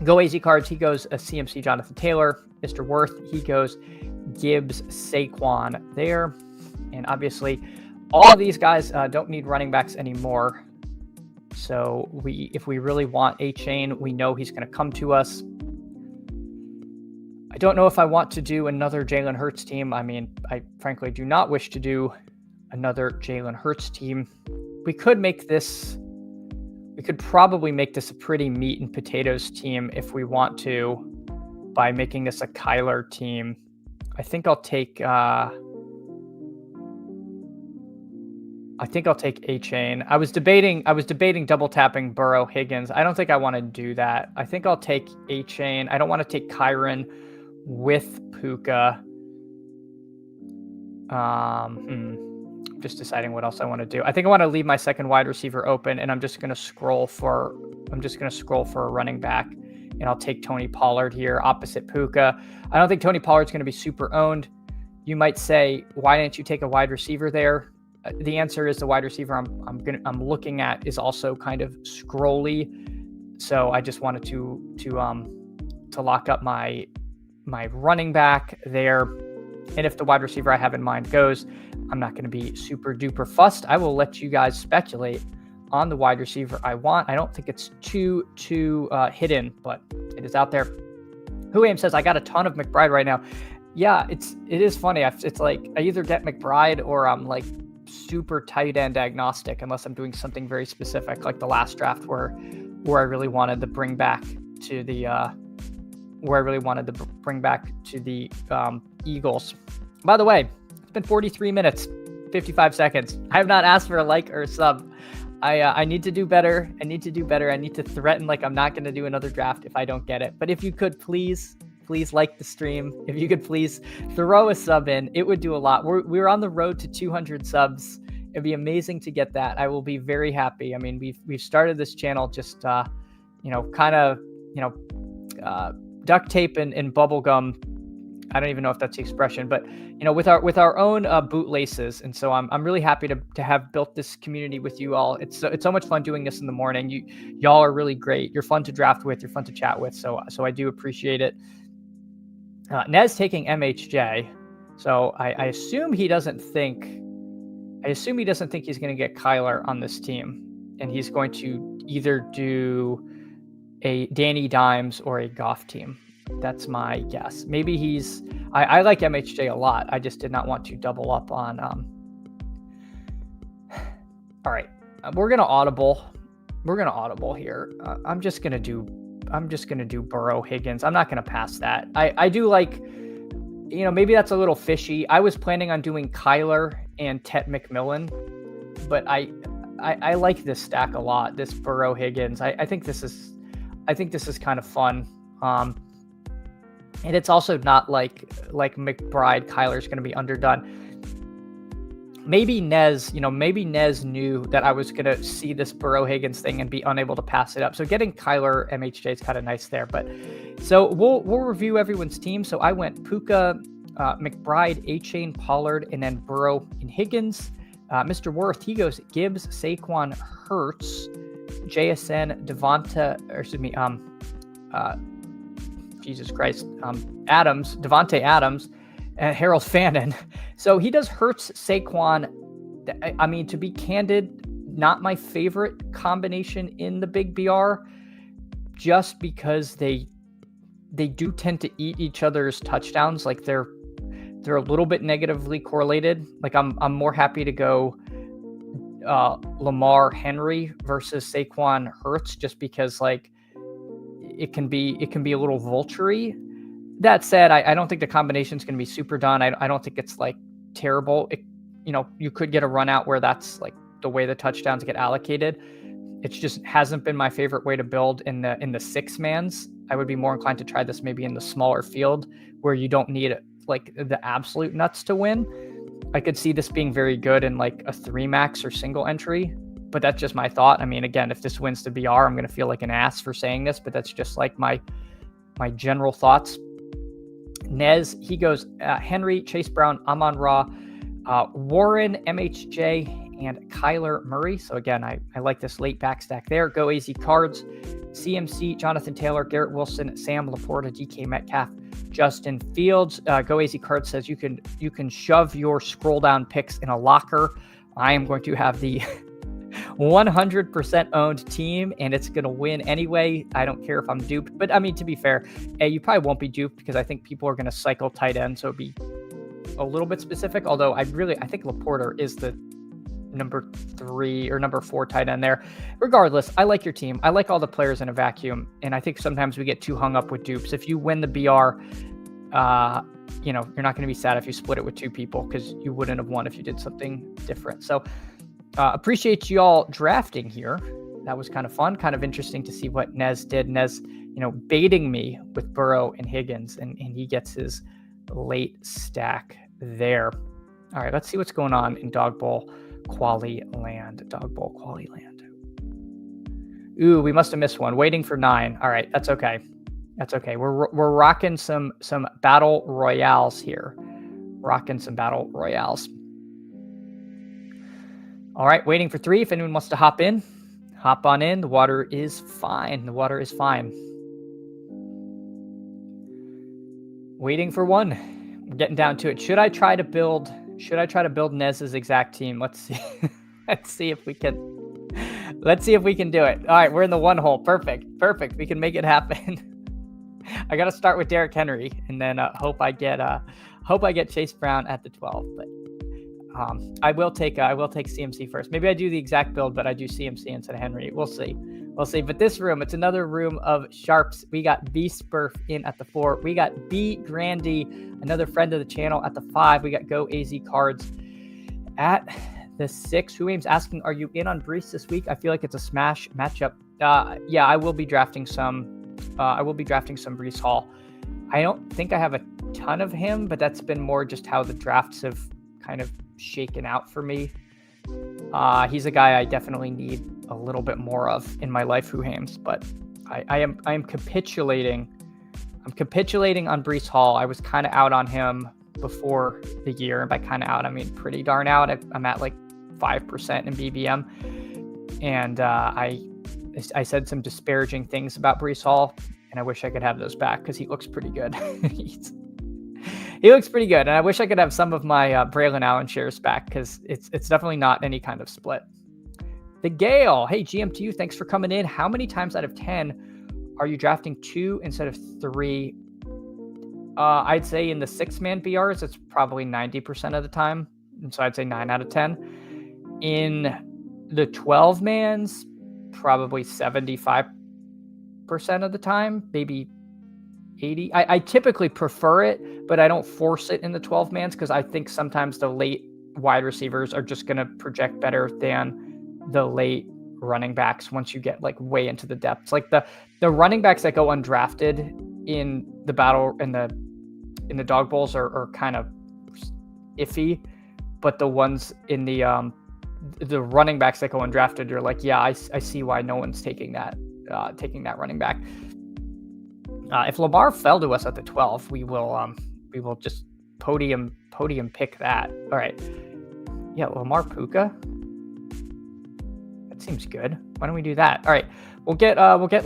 Go AZ cards. He goes a CMC Jonathan Taylor. Mr. Worth, he goes Gibbs Saquon there. And obviously, all of these guys don't need running backs anymore. So if we really want a chain, we know he's going to come to us. I don't know if I want to do another Jalen Hurts team. I mean, I frankly do not wish to do another Jalen Hurts team. We could probably make this a pretty meat and potatoes team if we want to, by making this a Kyler team. I think I'll take A-Chain. I was debating double tapping Burrow Higgins. I don't think I want to do that. I think I'll take A-Chain. I don't want to take Kyron with Puka. Just deciding what else I want to do. I think I want to leave my second wide receiver open, and I'm just going to scroll for a running back, and I'll take Tony Pollard here opposite Puka. I don't think Tony Pollard's going to be super owned. You might say, why didn't you take a wide receiver there? The answer is the wide receiver I'm looking at is also kind of scrolly, so I just wanted to lock up my running back there. And if the wide receiver I have in mind goes, I'm not going to be super duper fussed. I will let you guys speculate on the wide receiver I want. I don't think it's too hidden, but it is out there. Who Aim says, I got a ton of McBride right now. Yeah, it is funny. It's like I either get McBride or I'm like super tight end agnostic, unless I'm doing something very specific, like the last draft where I really wanted to bring back to the Eagles. By the way, it's been 43 minutes, 55 seconds. I have not asked for a like or a sub. I need to do better. I need to threaten like I'm not going to do another draft if I don't get it. But if you could please like the stream. If you could please throw a sub in, it would do a lot. We're on the road to 200 subs. It'd be amazing to get that. I will be very happy. I mean, we've started this channel just duct tape and bubble gum. I don't even know if that's the expression, but with our own bootlaces. And so I'm really happy to have built this community with you all. It's so much fun doing this in the morning. Y'all are really great. You're fun to draft with. You're fun to chat with. So I do appreciate it. Nez taking MHJ. So I assume he doesn't think he's going to get Kyler on this team, and he's going to either do a Danny Dimes or a Goff team. That's my guess. Maybe I like MHJ a lot. I just did not want to double up on. All right, we're gonna audible here. I'm just gonna do Burrow Higgins. I'm not gonna pass that. I do like, maybe that's a little fishy. I was planning on doing Kyler and Tet McMillan, but I like this stack a lot. This Burrow Higgins. I think this is kind of fun. And it's also not like McBride, Kyler's going to be underdone. maybe Nez knew that I was going to see this Burrow Higgins thing and be unable to pass it up. So getting Kyler MHJ is kind of nice there. But so we'll review everyone's team. So I went Puka, McBride, A-Chain, Pollard, and then Burrow and Higgins. Mr. Worth, he goes Gibbs, Saquon, Hurts, JSN, Devontae Adams, and Harold Fannin. So he does Hurts, Saquon. I mean, to be candid, not my favorite combination in the big BR, just because they do tend to eat each other's touchdowns. Like they're a little bit negatively correlated. Like I'm more happy to go Lamar Henry versus Saquon Hurts, just because like it can be a little vulture-y. That said, I don't think the combination is going to be super done. I don't think it's like terrible. You could get a run out where that's like the way the touchdowns get allocated. It just hasn't been my favorite way to build in the six mans. I would be more inclined to try this maybe in the smaller field where you don't need like the absolute nuts to win. I could see this being very good in like a 3 max or single entry, but that's just my thought. I mean, again, if this wins the BR, I'm going to feel like an ass for saying this, but that's just like my general thoughts. Nez, he goes Henry, Chase Brown, Amon-Ra, Warren, MHJ, and Kyler Murray. So again, I like this late back stack there. Go AZ Cards, CMC, Jonathan Taylor, Garrett Wilson, Sam Laporta, DK Metcalf, Justin Fields. Go AZ Cards says you can shove your scroll down picks in a locker. I am going to have the 100% owned team, and it's going to win anyway. I don't care if I'm duped, but I mean, to be fair, you probably won't be duped because I think people are going to cycle tight end, so it'd be a little bit specific. Although I think Laporta is the number 3 or number 4 tight end there. Regardless, I like your team. I like all the players in a vacuum, and I think sometimes we get too hung up with dupes. If you win the BR, you're not going to be sad if you split it with 2 people because you wouldn't have won if you did something different. So appreciate you all drafting here. That was kind of fun, kind of interesting to see what Nez did. Nez, baiting me with Burrow and Higgins, and he gets his late stack there. All right, let's see what's going on in Dog Bowl Quali Land. Dog Bowl Quali Land. Ooh, we must have missed one. Waiting for 9. All right, that's okay. That's okay. We're rocking some battle royales here. Rocking some battle royales. All right, waiting for 3. If anyone wants to hop on in. The water is fine. The water is fine. Waiting for 1. We're getting down to it. Should I try to build Nez's exact team? Let's see. Let's see if we can do it. All right, we're in the 1 hole. Perfect. We can make it happen. I got to start with Derrick Henry, and then hope I get Chase Brown at the 12. But I will take CMC first. Maybe I do the exact build, but I do CMC instead of Henry. We'll see. But this room, it's another room of sharps. We got B Spurf in at the 4. We got B Grandy, another friend of the channel, at the 5. We got Go AZ Cards at the 6. Who Aim's asking, are you in on Brees this week? I feel like it's a smash matchup. Yeah, I will be drafting some. Brees Hall. I don't think I have a ton of him, but that's been more just how the drafts have kind of shaken out for me. He's a guy I definitely need a little bit more of in my life, Who Hames, but I am capitulating. I'm capitulating on Brees Hall. I was kind of out on him before the year, and by kind of out, I mean pretty darn out. I'm at like 5% in BBM, and I said some disparaging things about Brees Hall, and I wish I could have those back because he looks pretty good. He looks pretty good, and I wish I could have some of my Braylon Allen shares back because it's definitely not any kind of split. The Gale, hey, GM to you, thanks for coming in. How many times out of 10 are you drafting 2 instead of 3? I'd say in the 6-man BRs, it's probably 90% of the time, and so I'd say 9 out of 10. In the 12-mans, probably 75% of the time, maybe 80. I typically prefer it, but I don't force it in the 12-mans because I think sometimes the late wide receivers are just going to project better than the late running backs once you get like way into the depths. Like the running backs that go undrafted in the battle in the dog bowls are kind of iffy. but the ones in the running backs that go undrafted, you're like, yeah, I see why no one's taking that running back. If Lamar fell to us at the 12, we will just podium pick that. All right, yeah, Lamar Puka. That seems good. Why don't we do that? All right, we'll get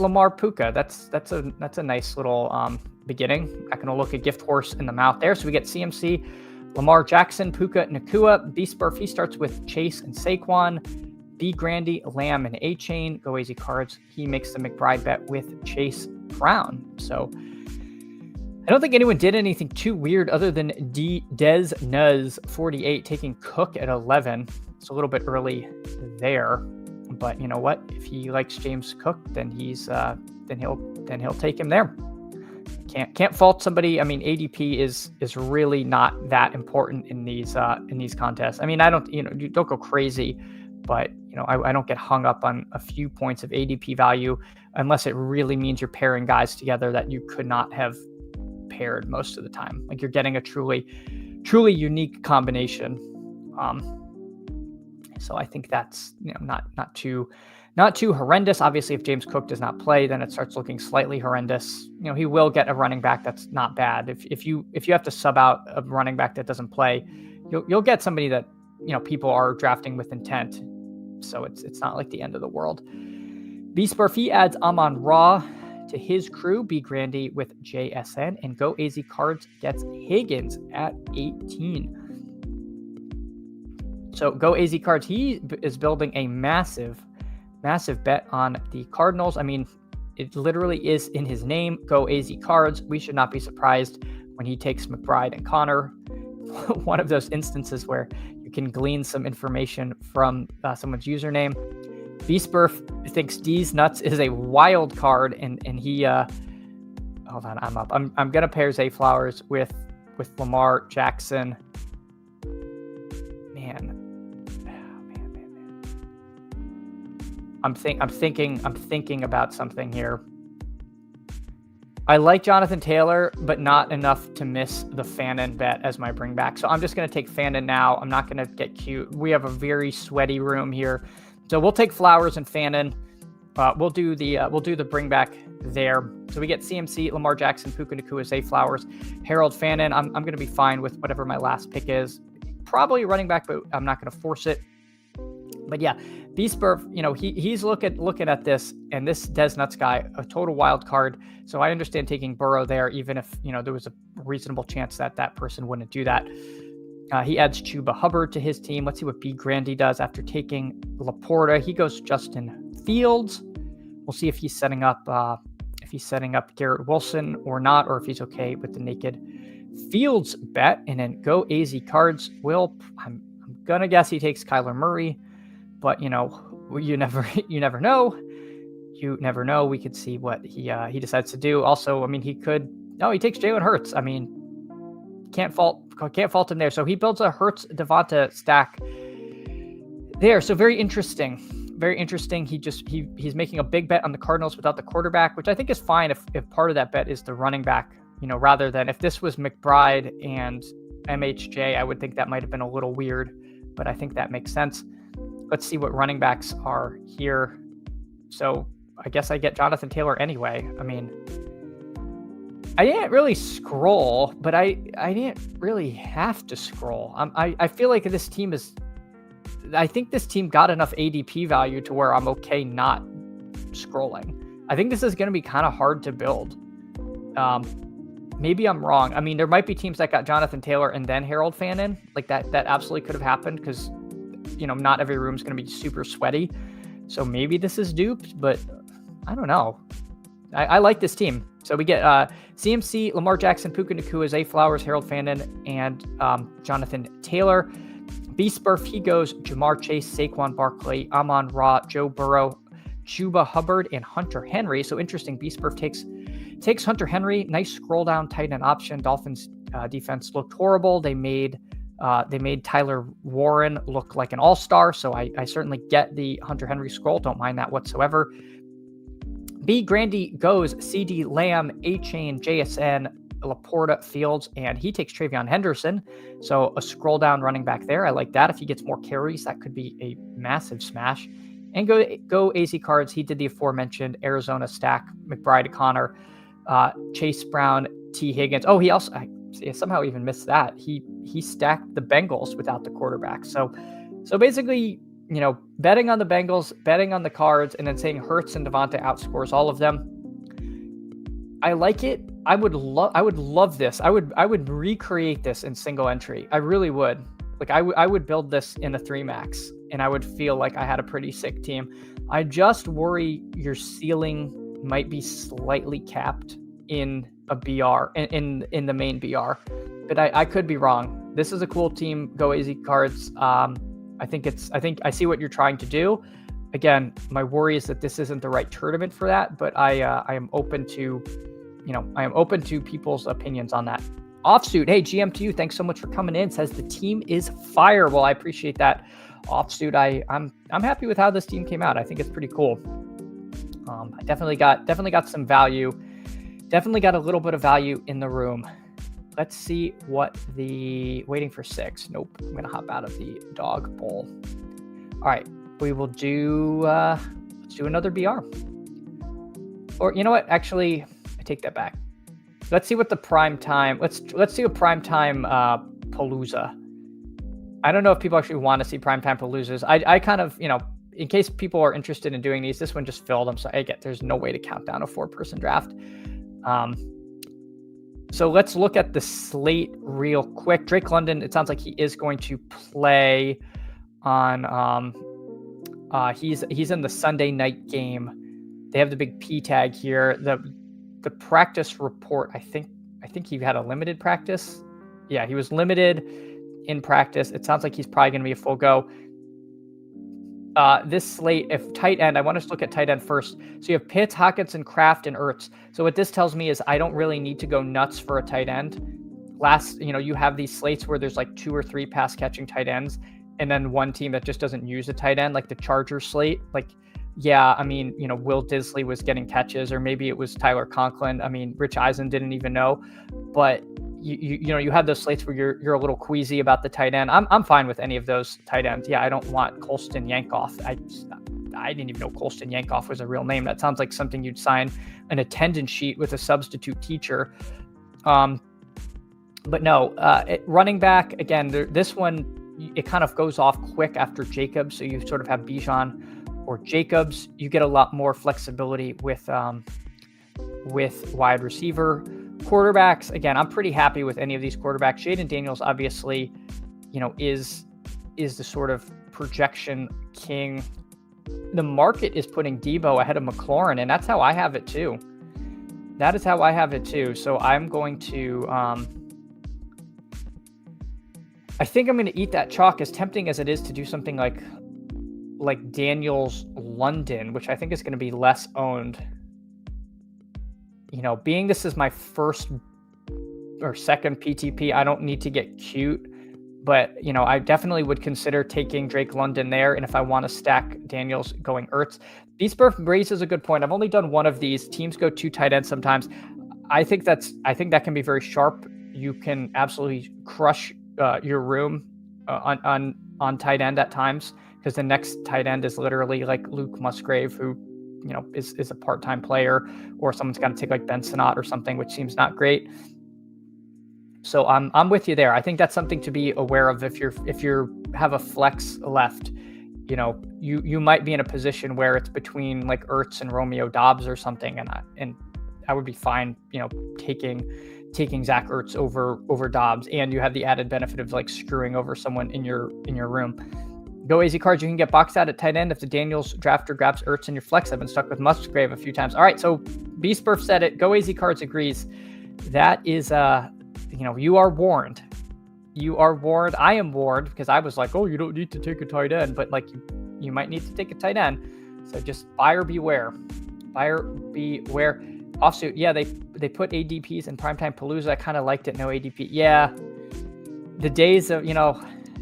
Lamar Puka. That's a nice little beginning. Not gonna look a gift horse in the mouth there. So we get CMC, Lamar Jackson, Puka, Nakua. B Spurf, he starts with Chase and Saquon. B Grandy, Lamb, and A-Chain. Go Easy Cards. He makes the McBride bet with Chase Brown. So I don't think anyone did anything too weird other than Dez Nuz 48 taking Cook at 11. It's a little bit early there, but you know what? If he likes James Cook, then he'll take him there. Can't fault somebody. I mean, ADP is really not that important in these contests. I mean, I don't, you don't go crazy, but I don't get hung up on a few points of ADP value unless it really means you're pairing guys together that you could not have paired most of the time. Like you're getting a truly unique combination. So I think that's not too horrendous. Obviously, if James Cook does not play, then it starts looking slightly horrendous. He will get a running back that's not bad. If you have to sub out a running back that doesn't play, you'll get somebody that people are drafting with intent. So it's not like the end of the world. B Spurf adds Amon-Ra to his crew. B Grandy with JSN, and Go AZ Cards gets Higgins at 18. So Go AZ Cards, he is building a massive bet on the Cardinals. I mean, it literally is in his name, Go AZ Cards. We should not be surprised when he takes McBride and Connor. One of those instances where you can glean some information from someone's username. B Spurf thinks D's Nuts is a wild card, and he hold on, I'm up. I'm gonna pair Zay Flowers with Lamar Jackson. Man. I'm thinking about something here. I like Jonathan Taylor, but not enough to miss the Fannin bet as my bring back. So I'm just going to take Fannin now. I'm not going to get cute. We have a very sweaty room here. So we'll take Flowers and Fannin. We'll do the bring back there. So we get CMC, Lamar Jackson, Puka Nakua, Zay Flowers, Harold Fannin. I'm going to be fine with whatever my last pick is. Probably running back, but I'm not going to force it. But yeah, B Spurf, he's looking at this, and this Des Nuts guy, a total wild card. So I understand taking Burrow there, even if there was a reasonable chance that person wouldn't do that. He adds Chuba Hubbard to his team. Let's see what B Grandy does after taking Laporta. He goes Justin Fields. We'll see if he's setting up Garrett Wilson or not, or if he's okay with the naked Fields bet. And then Go AZ Cards I'm gonna guess he takes Kyler Murray. But you never know. You never know. We could see what he decides to do. Also, I mean, he takes Jalen Hurts. I mean, can't fault him there. So he builds a Hurts Devonta stack there. So very interesting. Very interesting. He's making a big bet on the Cardinals without the quarterback, which I think is fine if part of that bet is the running back. Rather than if this was McBride and MHJ, I would think that might have been a little weird, but I think that makes sense. Let's see what running backs are here. So I guess I get Jonathan Taylor anyway. I mean, I didn't really scroll, but I didn't really have to scroll. I feel like this team I think this team got enough ADP value to where I'm okay not scrolling. I think this is going to be kind of hard to build. Maybe I'm wrong. I mean, there might be teams that got Jonathan Taylor and then Harold Fannin. Like that absolutely could have happened because not every room is going to be super sweaty. So maybe this is duped, but I don't know. I like this team. So we get CMC, Lamar Jackson, Puka Nakua, Zay Flowers, Harold Fannin, and Jonathan Taylor. B Spurf, he goes Jamar Chase, Saquon Barkley, Amon-Ra, Joe Burrow, Chuba Hubbard, and Hunter Henry. So interesting. B Spurf takes Hunter Henry. Nice scroll down tight end option. Dolphins defense looked horrible. They made Tyler Warren look like an all-star, so I certainly get the Hunter Henry scroll. Don't mind that whatsoever. B Grandy goes CD Lamb, A-Chain, JSN, Laporta, Fields, and he takes Travion Henderson. So a scroll down running back there. I like that. If he gets more carries, that could be a massive smash. And go AZ Cards. He did the aforementioned Arizona stack, McBride, Connor, Chase Brown, T. Higgins. Oh, he also I somehow even missed that. He stacked the Bengals without the quarterback. So basically, betting on the Bengals, betting on the Cards, and then saying Hurts and Devonta outscores all of them. I like it. I would love this. I would recreate this in single entry. I really would. Like I would build this in a 3 max, and I would feel like I had a pretty sick team. I just worry your ceiling might be slightly capped in a BR, in the main BR, but I could be wrong. This is a cool team. Go AZ Cards. I think I see what you're trying to do. Again, my worry is that this isn't the right tournament for that, but I am open to, people's opinions on that. Offsuit, hey, GM to you. Thanks so much for coming in. Says the team is fire. Well, I appreciate that. Offsuit, I'm happy with how this team came out. I think it's pretty cool. I definitely got some value. Definitely got a little bit of value in the room. Let's see what waiting for 6. Nope, I'm gonna hop out of the dog bowl. All right, we will do. Let's do another BR. Or you know what? Actually, I take that back. Let's see what the prime time. Let's do a prime time Palooza. I don't know if people actually want to see prime time Paloozas. I kind of, in case people are interested in doing these, this one just filled them. So there's no way to count down a 4-person draft. So let's look at the slate real quick. Drake London, it sounds like he is going to play on. He's in the Sunday night game. They have the big P tag here. The practice report, I think he had a limited practice. Yeah, he was limited in practice. It sounds like he's probably going to be a full go. This slate, if tight end, I want us to look at tight end first. So you have Pitts, Hockenson, Kraft, and Ertz. So what this tells me is I don't really need to go nuts for a tight end. You have these slates where there's like 2 or 3 pass catching tight ends, and then one team that just doesn't use a tight end, like the Chargers slate. Like, yeah, I mean, Will Disley was getting catches, or maybe it was Tyler Conklin. I mean, Rich Eisen didn't even know, but you have those slates where you're a little queasy about the tight end. I'm fine with any of those tight ends. Yeah, I don't want Colston Yankoff. I didn't even know Colston Yankoff was a real name. That sounds like something you'd sign an attendance sheet with a substitute teacher. But no, running back again. This one, it kind of goes off quick after Jacobs, so you sort of have Bijan or Jacobs. You get a lot more flexibility with wide receiver. Quarterbacks, again, I'm pretty happy with any of these quarterbacks. Jaden Daniels, obviously, is the sort of projection king. The market is putting Debo ahead of McLaurin, and that's how I have it too. That is how I have it too. So I'm going to, I think I'm going to eat that chalk, as tempting as it is to do something like Daniels London, which I think is going to be less owned. Being this is my first or second PTP, I don't need to get cute, but I definitely would consider taking Drake London there. And if I want to stack Daniels, going Ertz. Beastburf raises a good point. I've only done one of these. Teams go 2 tight ends sometimes. I think that can be very sharp. You can absolutely crush your room on tight end at times, because the next tight end is literally like Luke Musgrave, who is a part-time player, or someone's got to take like Ben Sinnott or something, which seems not great. So I'm with you there. I think that's something to be aware of if you have a flex left. You might be in a position where it's between like Ertz and Romeo Dobbs or something, and I would be fine, taking Zach Ertz over Dobbs, and you have the added benefit of like screwing over someone in your room. Go AZ Cards, you can get boxed out at tight end if the Daniels drafter grabs Ertz in your flex. I've been stuck with Musgrave a few times. All right, so Beastburf said it. Go AZ Cards agrees. That is, you are warned. You are warned. I am warned, because I was like, oh, you don't need to take a tight end, but like you might need to take a tight end. So just buyer beware. Buyer beware. Offsuit, yeah, they put ADPs in primetime Palooza. I kind of liked it. No ADP. Yeah, the days of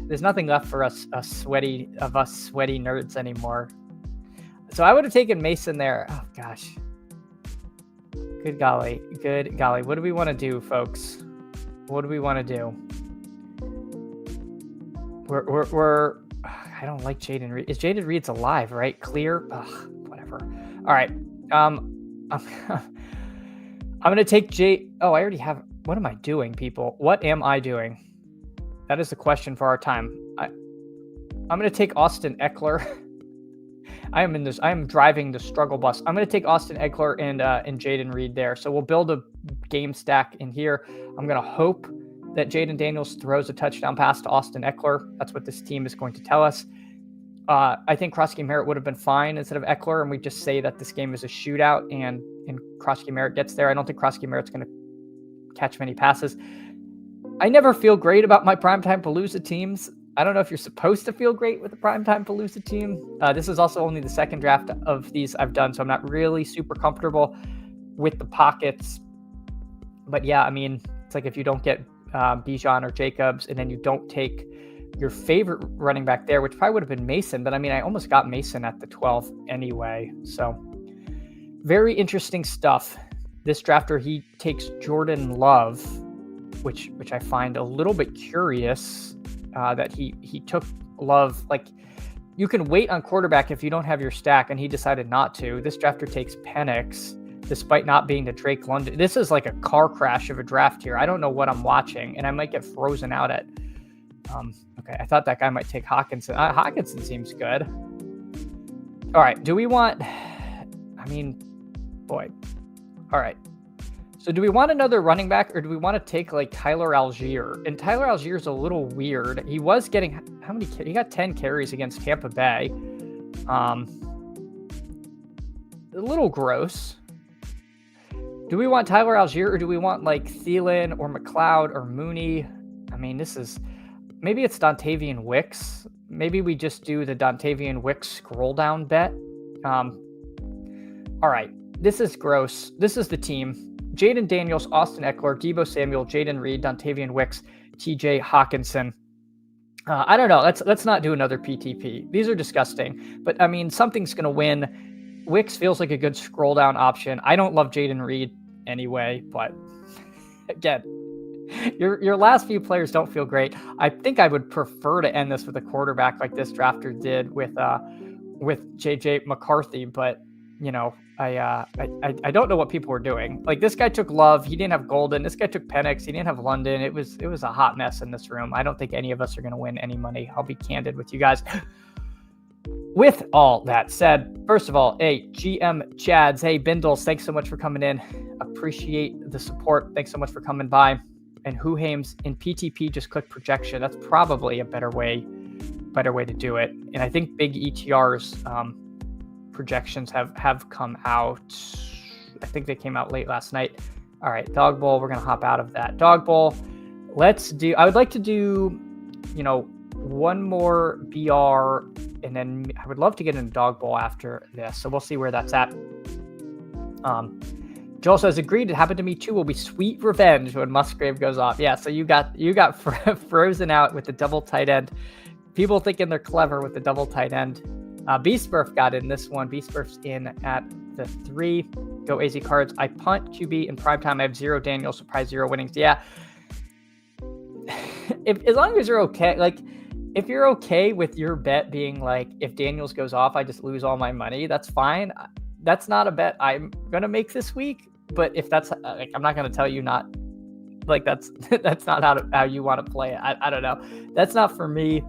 there's nothing left for us sweaty nerds anymore. So I would have taken Mason there. Oh gosh. Good golly. Good golly. What do we want to do, folks? What do we want to do? We're I don't like Jaden Reed. Is Jaden Reed's alive, right? Clear? Ugh, whatever. All right. I'm going to take Oh, I already have. What am I doing, people? What am I doing? That is the question for our time. I'm going to take Austin Eckler. I am driving the struggle bus. I'm going to take Austin Eckler and Jaden Reed there. So we'll build a game stack in here. I'm going to hope that Jaden Daniels throws a touchdown pass to Austin Eckler. That's what this team is going to tell us. I think Krosky Merritt would have been fine instead of Eckler, and we just say that this game is a shootout and Krosky Merritt gets there. I don't think Krosky Merritt's going to catch many passes. I never feel great about my Primetime Palooza teams. I don't know if you're supposed to feel great with the Primetime Palooza team. This is also only the second draft of these I've done, so I'm not really super comfortable with the pockets. But yeah, I mean, it's like if you don't get Bijan or Jacobs, and then you don't take your favorite running back there, which probably would have been Mason. But I mean, I almost got Mason at the 12 anyway. So very interesting stuff. This drafter, he takes Jordan Love, which I find a little bit curious. That he took Love. Like, you can wait on quarterback if you don't have your stack, and he decided not to. This drafter takes Penix despite not being the Drake London. This is like a car crash of a draft here. I don't know what I'm watching, and I might get frozen out at. Okay, I thought that guy might take Hawkinson. Hawkinson seems good. All right, do we want? I mean, boy. All right. So do we want another running back, or do we want to take like Tyler Algier? And Tyler Algier is a little weird. He was getting how many? He got 10 carries against Tampa Bay. A little gross. Do we want Tyler Algier, or do we want like Thielen or McLeod or Mooney? I mean, maybe it's Dontavian Wicks. Maybe we just do the Dontavian Wicks scroll down bet. All right, this is gross. This is the team. Jaden Daniels, Austin Eckler, Deebo Samuel, Jaden Reed, Dontavian Wicks, TJ Hawkinson. I don't know. Let's not do another PTP. These are disgusting. But, I mean, something's going to win. Wicks feels like a good scroll down option. I don't love Jaden Reed anyway. But, again, your last few players don't feel great. I think I would prefer to end this with a quarterback like this drafter did with JJ McCarthy. But, you know, I don't know what people were doing. Like, this guy took Love. He didn't have Golden. This guy took Penix. He didn't have London. It was a hot mess in this room. I don't think any of us are going to win any money. I'll be candid with you guys. With all that said, first of all, hey, GM Chads, hey, Bindles, thanks so much for coming in. Appreciate the support. Thanks so much for coming by. And Who Hames in PTP, just click projection. That's probably a better way to do it. And I think big ETR's projections have come out. I think they came out late last night. All right, Dog Bowl. We're going to hop out of that. Dog Bowl. I would like to do, one more BR, and then I would love to get in a Dog Bowl after this. So we'll see where that's at. Joel says, agreed. It happened to me too. Will be sweet revenge when Musgrave goes off. Yeah, so you got frozen out with the double tight end. People thinking they're clever with the double tight end. Beastburf got in this one. Beastburf's in at the 3. Go AZ Cards. I punt QB in primetime. I have 0 Daniels, surprise 0 winnings. Yeah. As long as you're okay, like, if you're okay with your bet being like, if Daniels goes off, I just lose all my money, that's fine. That's not a bet I'm going to make this week. But if that's like, I'm not going to tell you not, like, that's not how you want to play it. I don't know. That's not for me.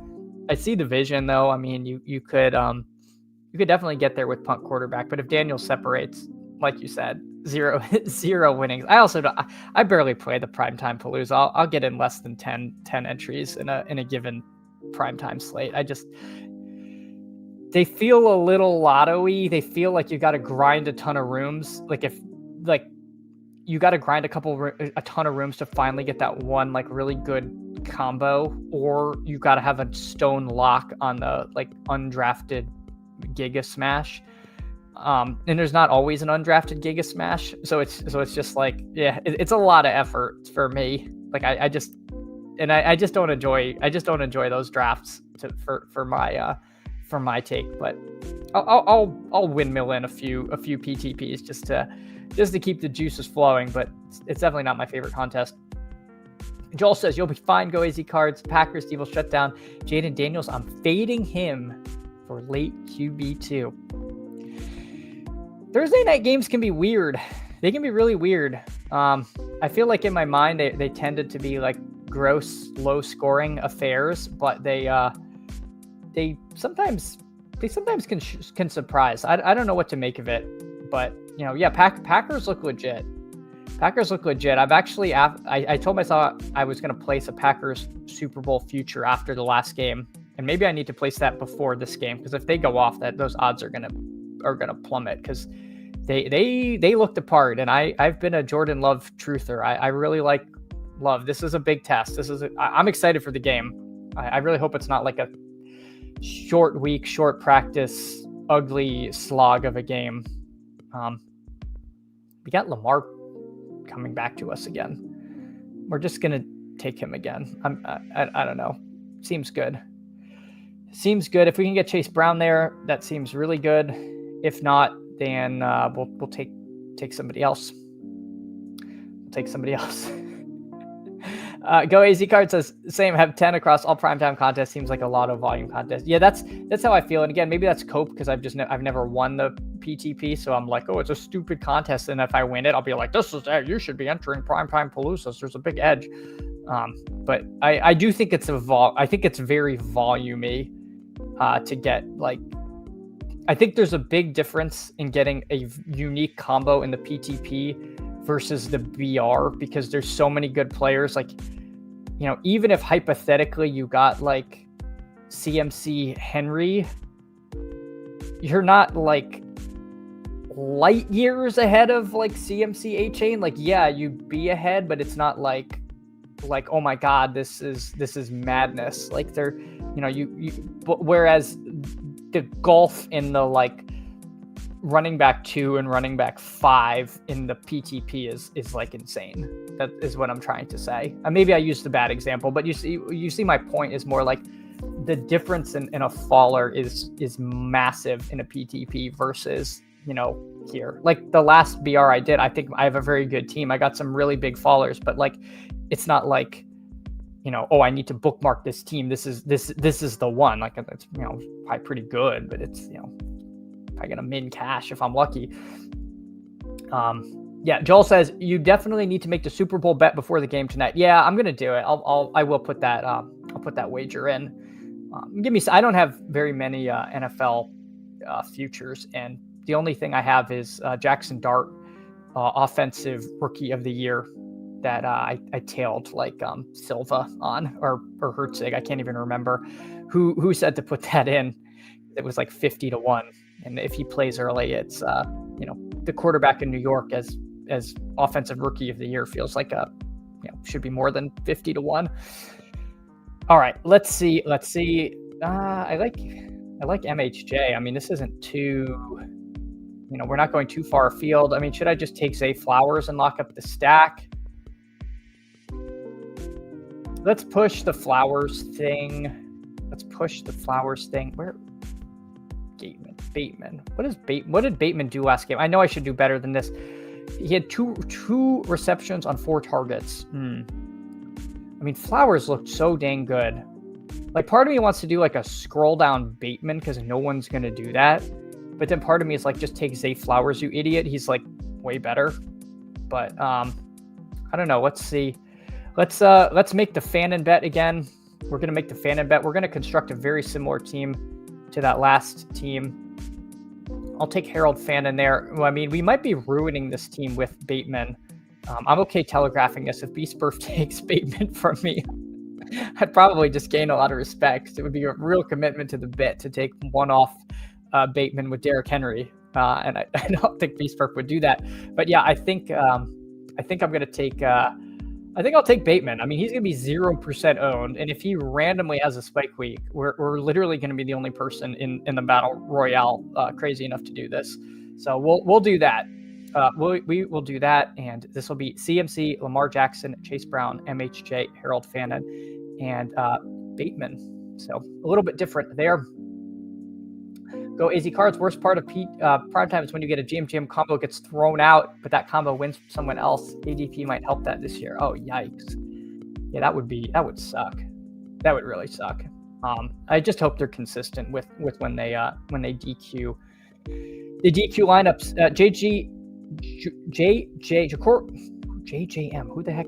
I see the vision though. I mean, you could definitely get there with punt quarterback, but if Daniel separates, like you said, 0 winnings. I barely play the primetime Palooza. I'll get in less than 10 entries in a given primetime slate. They feel a little lotto-y. They feel like you got to grind a ton of rooms. You got to grind a ton of rooms to finally get that one like really good combo, or you got to have a stone lock on the like undrafted Giga Smash. And there's not always an undrafted Giga Smash, so it's just like, yeah, it's a lot of effort for me. Like I just don't enjoy those drafts for for my take, but I'll windmill in a few PTPs just to keep the juices flowing. But it's definitely not my favorite contest. Joel says, you'll be fine. Go AZ cards. Packers, Steve will shut down. Jaden Daniels, I'm fading him for late QB2. Thursday night games can be weird. They can be really weird. I feel like in my mind, they tended to be like gross, low scoring affairs, but they sometimes can surprise. I don't know what to make of it, but Packers look legit. Packers look legit. I've actually, I told myself I was going to place a Packers Super Bowl future after the last game, and maybe I need to place that before this game, because if they go off, those odds are gonna plummet, because they looked apart, and I've been a Jordan Love truther. I really like Love. This is a big test. I'm excited for the game. I really hope it's not like a short week, short practice, ugly slog of a game. We got Lamar coming back to us again. We're just gonna take him again. I don't know. Seems good. If we can get Chase Brown there, that seems really good. If not, then we'll take somebody else. Go AZ Card says, same, have 10 across all primetime contests. Seems like a lot of volume contests. Yeah, that's how I feel. And again, maybe that's cope, because I've never won the PTP, so I'm like, oh, it's a stupid contest, and if I win it, I'll be like, you should be entering primetime Paloozas. There's a big edge. But I do think it's I think it's very volumey to get, like, I think there's a big difference in getting a unique combo in the PTP versus the BR, because there's so many good players. Like, even if hypothetically you got like CMC Henry, you're not like light years ahead of like CMC A-Chain. Like, yeah, you'd be ahead, but it's not like, oh my God, this is madness. Like, they're, whereas the gulf in the like running back 2 and running back 5 in the PTP is like insane. That is what I'm trying to say. Maybe I used a bad example, but you see my point is more like the difference in a faller is massive in a PTP versus, here. Like the last BR I did, I think I have a very good team. I got some really big fallers, but like, it's not like, oh, I need to bookmark this team. This is the one. Like, it's, probably pretty good, but it's, probably gonna min cash if I'm lucky. Yeah, Joel says you definitely need to make the Super Bowl bet before the game tonight. Yeah, I'm gonna do it. I will put that. I'll put that wager in. I don't have very many NFL futures, and the only thing I have is Jackson Dart, offensive rookie of the year, that I tailed like Silva on, or Herzig. I can't even remember who said to put that in. It was like 50-1. And if he plays early, it's the quarterback in New York as offensive rookie of the year feels like should be more than 50-1. All right, let's see. I like MHJ. I mean, this isn't too, we're not going too far afield. I mean, should I just take Zay Flowers and lock up the stack? Let's push the Flowers thing. Where? Bateman. What did Bateman do last game? I know I should do better than this. He had two receptions on 4 targets. I mean, Flowers looked so dang good. Like, part of me wants to do like a scroll down Bateman, because no one's gonna do that. But then part of me is like, just take Zay Flowers, you idiot. He's like way better. But I don't know. Let's see. Let's make the Fannin bet again. We're gonna make the Fannin bet. We're gonna construct a very similar team to that last team. I'll take Harold Fannin there. Well, I mean, we might be ruining this team with Bateman. I'm okay telegraphing this. If Beastburf takes Bateman from me, I'd probably just gain a lot of respect. It would be a real commitment to the bet to take one off Bateman with Derrick Henry. And I don't think Beastburf would do that. But yeah, I think I'm going to take... I think I'll take Bateman. I mean, he's going to be 0% owned. And if he randomly has a spike week, we're literally going to be the only person in the Battle Royale crazy enough to do this. So we'll do that. We will do that. And this will be CMC, Lamar Jackson, Chase Brown, MHJ, Harold Fannin, and Bateman. So a little bit different there. Go AZ Cards. Worst part of prime time is when you get a GM combo gets thrown out, but that combo wins from someone else. ADP might help that this year. Oh, yikes. Yeah, that would suck. That would really suck. I just hope they're consistent with when they DQ the DQ lineups. JJM. Who the heck?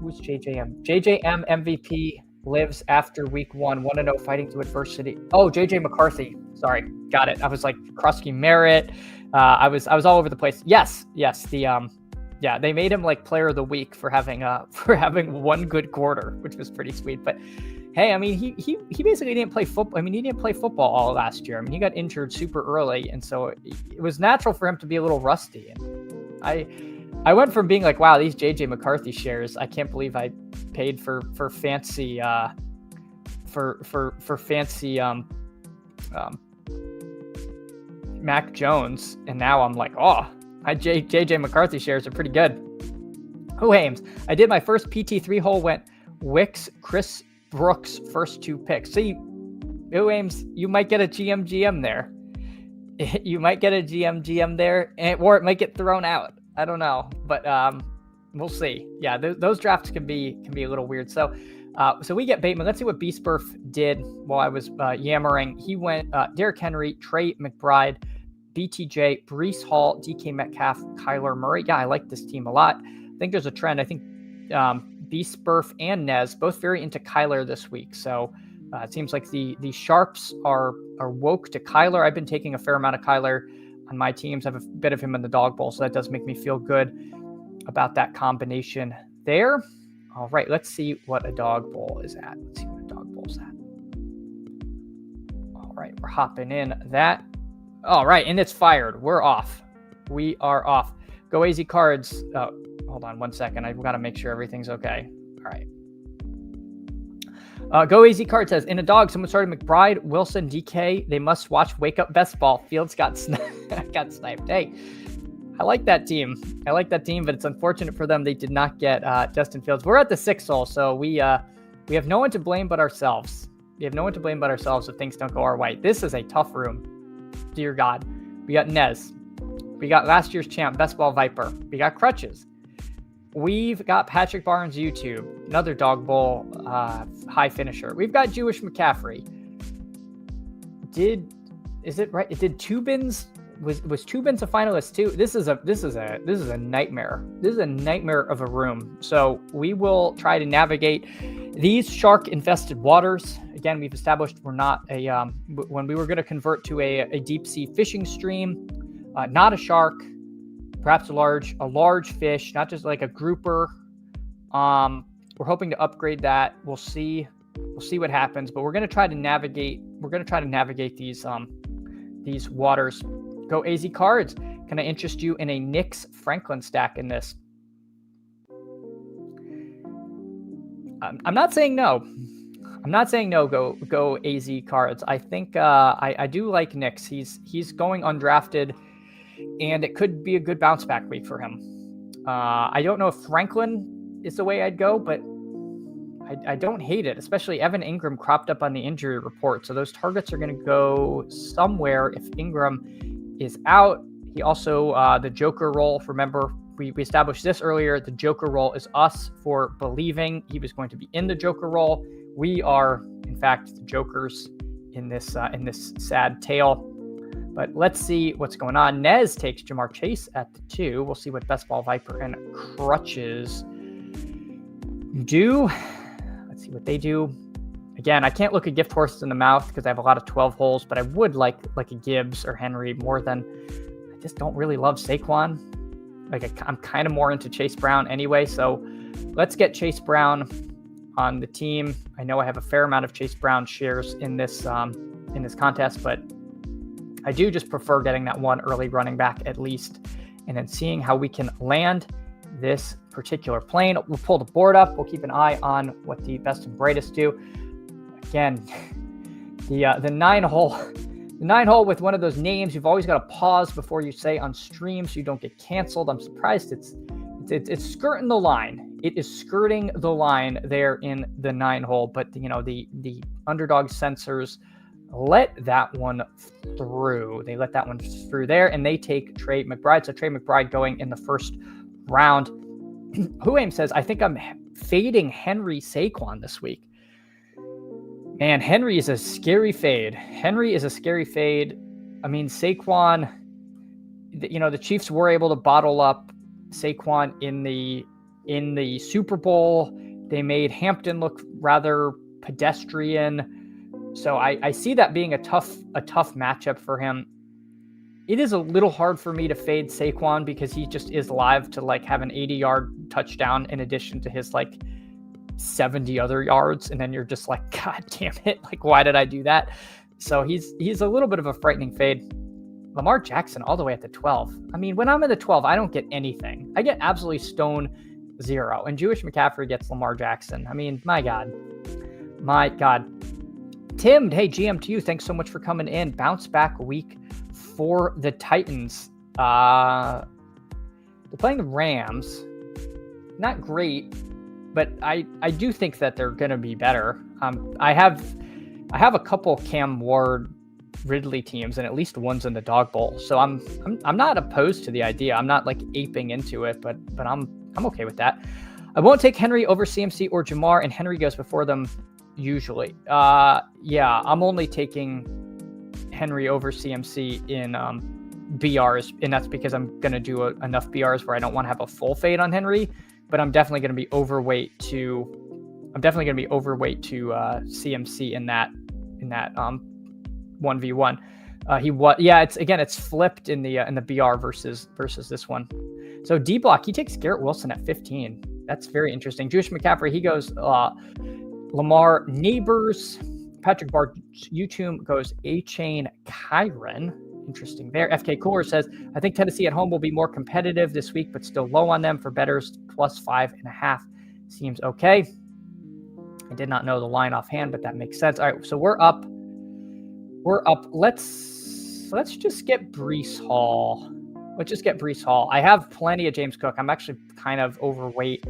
Who's JJM? JJM MVP lives after week 1, 1-0 fighting to adversity. Oh, JJ McCarthy. Sorry, got it. I was like Krusky Merritt. I was all over the place. Yes. Yeah, they made him like player of the week for having one good quarter, which was pretty sweet. But hey, I mean, he basically didn't play football. I mean, he didn't play football all last year. I mean, he got injured super early, and so it was natural for him to be a little rusty. And I went from being like, wow, these JJ McCarthy shares, I can't believe I paid for fancy Mac Jones, and now I'm like, oh, my JJ McCarthy shares are pretty good. Who Hames? I did my first PT3 hole, went Wicks, Chris Brooks, first 2 picks. See, Who Hames, you might get a GM there. You might get a GM there, or it might get thrown out. I don't know, but we'll see. Yeah, those drafts can be a little weird. So we get Bateman. Let's see what Beastburf did while I was yammering. He went Derrick Henry, Trey McBride, BTJ, Breece Hall, DK Metcalf, Kyler Murray. Yeah, I like this team a lot. I think there's a trend. I think Beastburf and Nez both very into Kyler this week. So it seems like the sharps are woke to Kyler. I've been taking a fair amount of Kyler on my teams. I have a bit of him in the dog bowl, so that does make me feel good about that combination there. All right, let's see what a dog bowl is at. All right, we're hopping in that. All right, and it's fired. We're off. We are off. Go AZ Cards. Hold on 1 second. I've got to make sure everything's okay. All right. Go AZ Card says, in a dog, someone started McBride, Wilson, DK. They must watch Wake Up Best Ball. Fields got sniped. Hey, I like that team. But it's unfortunate for them they did not get Justin Fields. We're at the 6th hole, so we have no one to blame but ourselves. We have no one to blame but ourselves if things don't go our way. This is a tough room. Dear God. We got Nez. We got last year's champ, Best Ball Viper. We got Crutches. We've got Patrick Barnes YouTube, another dog bowl high finisher. We've got Jewish McCaffrey. Is it right? Did Tubins was Tubins a finalist too? This is a nightmare. This is a nightmare of a room. So we will try to navigate these shark infested waters. Again, we've established we're not a when we were going to convert to a deep sea fishing stream, not a shark. Perhaps a large fish, not just like a grouper. We're hoping to upgrade that. We'll see what happens, but we're going to try to navigate. We're going to try to navigate these waters. Go AZ Cards. Can I interest you in a Knicks Franklin stack in this? I'm not saying no. Go AZ Cards. I think I do like Knicks. He's going undrafted. And it could be a good bounce back week for him. I don't know if Franklin is the way I'd go, but I don't hate it, especially Evan Ingram cropped up on the injury report. So those targets are going to go somewhere if Ingram is out. He also, the Joker role, remember, we established this earlier. The Joker role is us for believing he was going to be in the Joker role. We are, in fact, the Jokers in this sad tale. But let's see what's going on. Nez takes Jamar Chase at the 2. We'll see what Best Ball Viper and Crutches do. Let's see what they do. Again, I can't look a gift horse in the mouth because I have a lot of 12 holes, but I would like a Gibbs or Henry more than... I just don't really love Saquon. I'm kind of more into Chase Brown anyway, so let's get Chase Brown on the team. I know I have a fair amount of Chase Brown shares in this contest, but I do just prefer getting that one early running back at least, and then seeing how we can land this particular plane. We'll pull the board up. We'll keep an eye on what the best and brightest do. Again, the 9 hole with one of those names you've always got to pause before you say on stream so you don't get canceled. I'm surprised it's skirting the line. It is skirting the line there in the 9 hole, but the underdog sensors let that one through. They let that one through there, and they take Trey McBride. So Trey McBride going in the first round. Huaim says, I think I'm fading Henry Saquon this week. Man, Henry is a scary fade. I mean, Saquon, the Chiefs were able to bottle up Saquon in the Super Bowl. They made Hampton look rather pedestrian. So I see that being a tough matchup for him. It is a little hard for me to fade Saquon because he just is live to like have an 80-yard touchdown in addition to his like 70 other yards. And then you're just like, God damn it. Like, why did I do that? So he's a little bit of a frightening fade. Lamar Jackson all the way at the 12. I mean, when I'm in the 12, I don't get anything. I get absolutely stone zero. And Jewish McCaffrey gets Lamar Jackson. I mean, my God. Tim, hey, GM to you. Thanks so much for coming in. Bounce back week for the Titans. They're playing the Rams. Not great, but I do think that they're going to be better. I have a couple Cam Ward Ridley teams, and at least one's in the dog bowl. So I'm not opposed to the idea. I'm not like aping into it, but I'm okay with that. I won't take Henry over CMC or Jamar, and Henry goes before them usually. Yeah, I'm only taking Henry over CMC in BRs, and that's because I'm going to do enough BRs where I don't want to have a full fade on Henry, but I'm definitely going to be overweight to CMC in that 1v1. It's flipped in the BR versus this one. So D Block, he takes Garrett Wilson at 15. That's very interesting. Jewish McCaffrey, he goes Lamar Neighbors. Patrick Bar YouTube goes A-Chain Kyron. Interesting there. FK Cooler says, I think Tennessee at home will be more competitive this week, but still low on them for bettors. +5.5 seems okay. I did not know the line offhand, but that makes sense. All right, so we're up. Let's just get Breece Hall. I have plenty of James Cook. I'm actually kind of overweight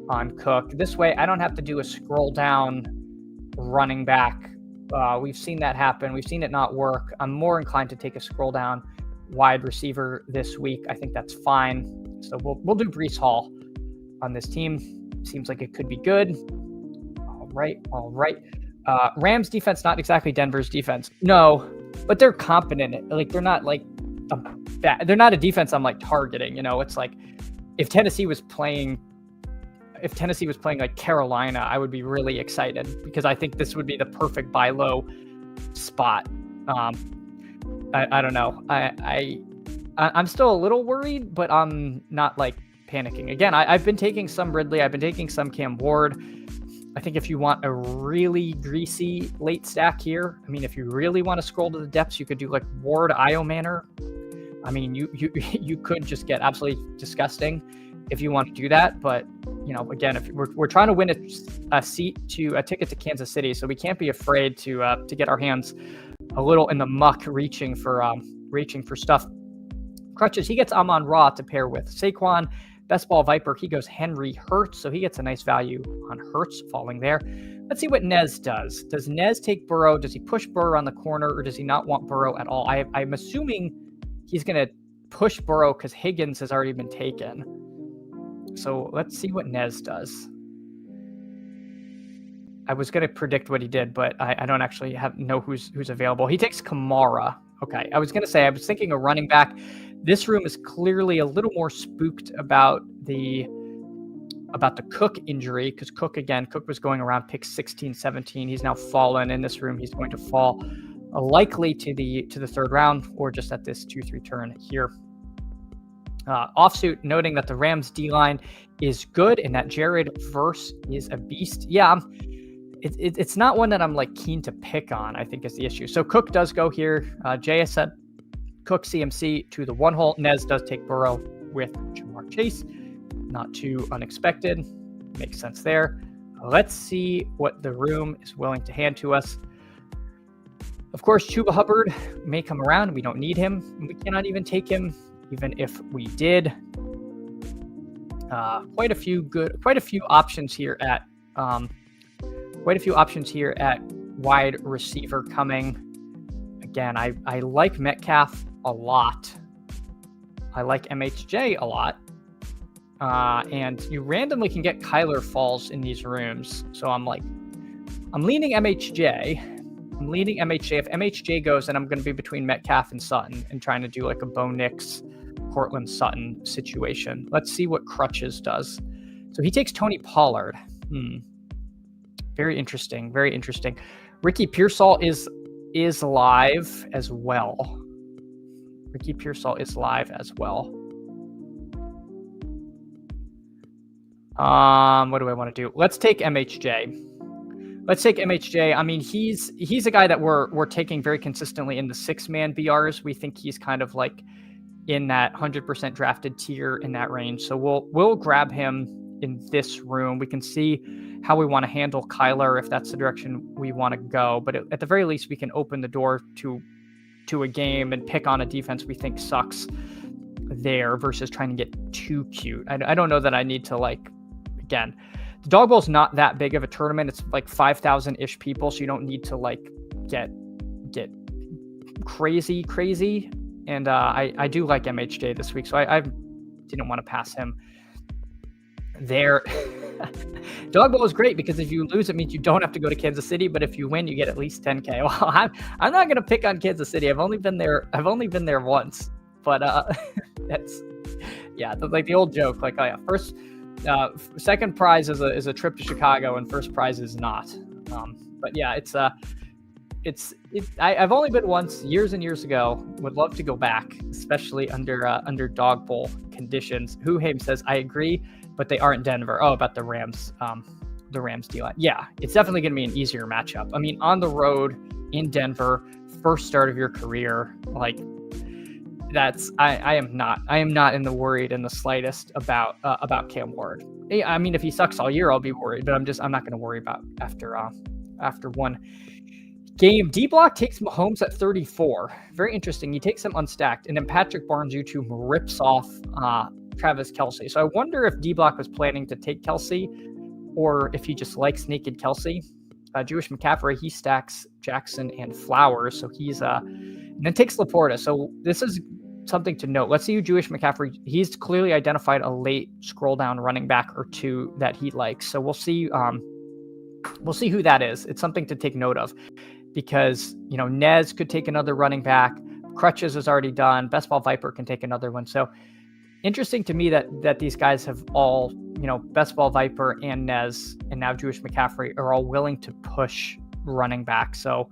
on Cook. This way, I don't have to do a scroll down running back. We've seen that happen. We've seen it not work. I'm more inclined to take a scroll down wide receiver this week. I think that's fine. So we'll do Breece Hall on this team. Seems like it could be good. All right. Rams defense, not exactly Denver's defense. No, but they're competent. Like they're not like they're not a defense I'm like targeting. It's like if Tennessee was playing like Carolina, I would be really excited because I think this would be the perfect buy low spot. I don't know. I'm still a little worried, but I'm not like panicking. Again, I've been taking some Ridley. I've been taking some Cam Ward. I think if you want a really greasy late stack here, I mean, if you really want to scroll to the depths, you could do like Ward, Io Manor. I mean, you could just get absolutely disgusting if you want to do that. But, again, if we're trying to win a ticket to Kansas City, so we can't be afraid to get our hands a little in the muck, reaching for stuff. Crutches, he gets Amon-Ra to pair with Saquon. Best ball Viper, he goes Henry Hurts, so he gets a nice value on Hurts falling there. Let's see what Nez does. Does Nez take Burrow? Does he push Burrow on the corner, or does he not want Burrow at all? I'm assuming he's going to push Burrow because Higgins has already been taken. So let's see what Nez does. I was going to predict what he did, but I don't actually know who's available. He takes Kamara. Okay, I was thinking a running back. This room is clearly a little more spooked about the Cook injury because Cook was going around pick 16, 17. He's now fallen in this room. He's going to fall likely to the third round or just at this 2-3 turn here. Offsuit noting that the Rams D-line is good and that Jared Verse is a beast. Yeah, it's not one that I'm like keen to pick on, I think is the issue. So Cook does go here. JS said Cook CMC to the one hole. Nez does take Burrow with Jamar Chase. Not too unexpected. Makes sense there. Let's see what the room is willing to hand to us. Of course, Chuba Hubbard may come around. We don't need him. We cannot even take him, even if we did. Quite a few options here at wide receiver coming. again, I like Metcalf a lot. I like MHJ a lot. And you randomly can get Kyler falls in these rooms. So I'm leaning MHJ. I'm leaning MHJ. If MHJ goes, then I'm going to be between Metcalf and Sutton and trying to do like a Bo Nix, Cortland Sutton situation. Let's see what Crutches does. So he takes Tony Pollard. Very interesting. Very interesting. Ricky Pearsall is live as well. Ricky Pearsall is live as well. What do I want to do? Let's take MHJ. I mean, he's a guy that we're taking very consistently in the 6-man BRs. We think he's kind of like in that 100% drafted tier in that range. So we'll grab him in this room. We can see how we want to handle Kyler if that's the direction we want to go. But at the very least, we can open the door to a game and pick on a defense we think sucks there versus trying to get too cute. I don't know that I need to again, the Dog Bowl is not that big of a tournament. It's like 5,000-ish people, so you don't need to get crazy. And I do like MHJ this week, so I didn't want to pass him there. Dog Bowl is great because if you lose, it means you don't have to go to Kansas City, but if you win, you get at least 10K. Well, I'm not going to pick on Kansas City. I've only been there once, but that's like the old joke. Like, oh yeah, second prize is a trip to Chicago, and first prize is not. But yeah, I've only been once years and years ago. Would love to go back, especially under Dog Bowl conditions. Huhaim says, I agree, but they aren't Denver. Oh, about the Rams D-line. Yeah, it's definitely going to be an easier matchup. I mean, on the road in Denver, first start of your career, like that's I am not in the slightest about Cam Ward. I mean, if he sucks all year, I'll be worried, but I'm not going to worry about after one game. D-Block takes Mahomes at 34. Very interesting. He takes him unstacked, and then Patrick Barnes YouTube rips off Travis Kelce. So I wonder if D-Block was planning to take Kelce or if he just likes naked Kelce. Jewish McCaffrey, he stacks Jackson and Flowers, so he's and then takes Laporta. So this is something to note. Let's see who Jewish McCaffrey. He's clearly identified a late scroll down running back or two that he likes. So we'll see. We'll see who that is. It's something to take note of because Nez could take another running back. Crutches is already done. Best Ball Viper can take another one. So interesting to me that these guys have all, Best Ball Viper and Nez and now Jewish McCaffrey are all willing to push running back. So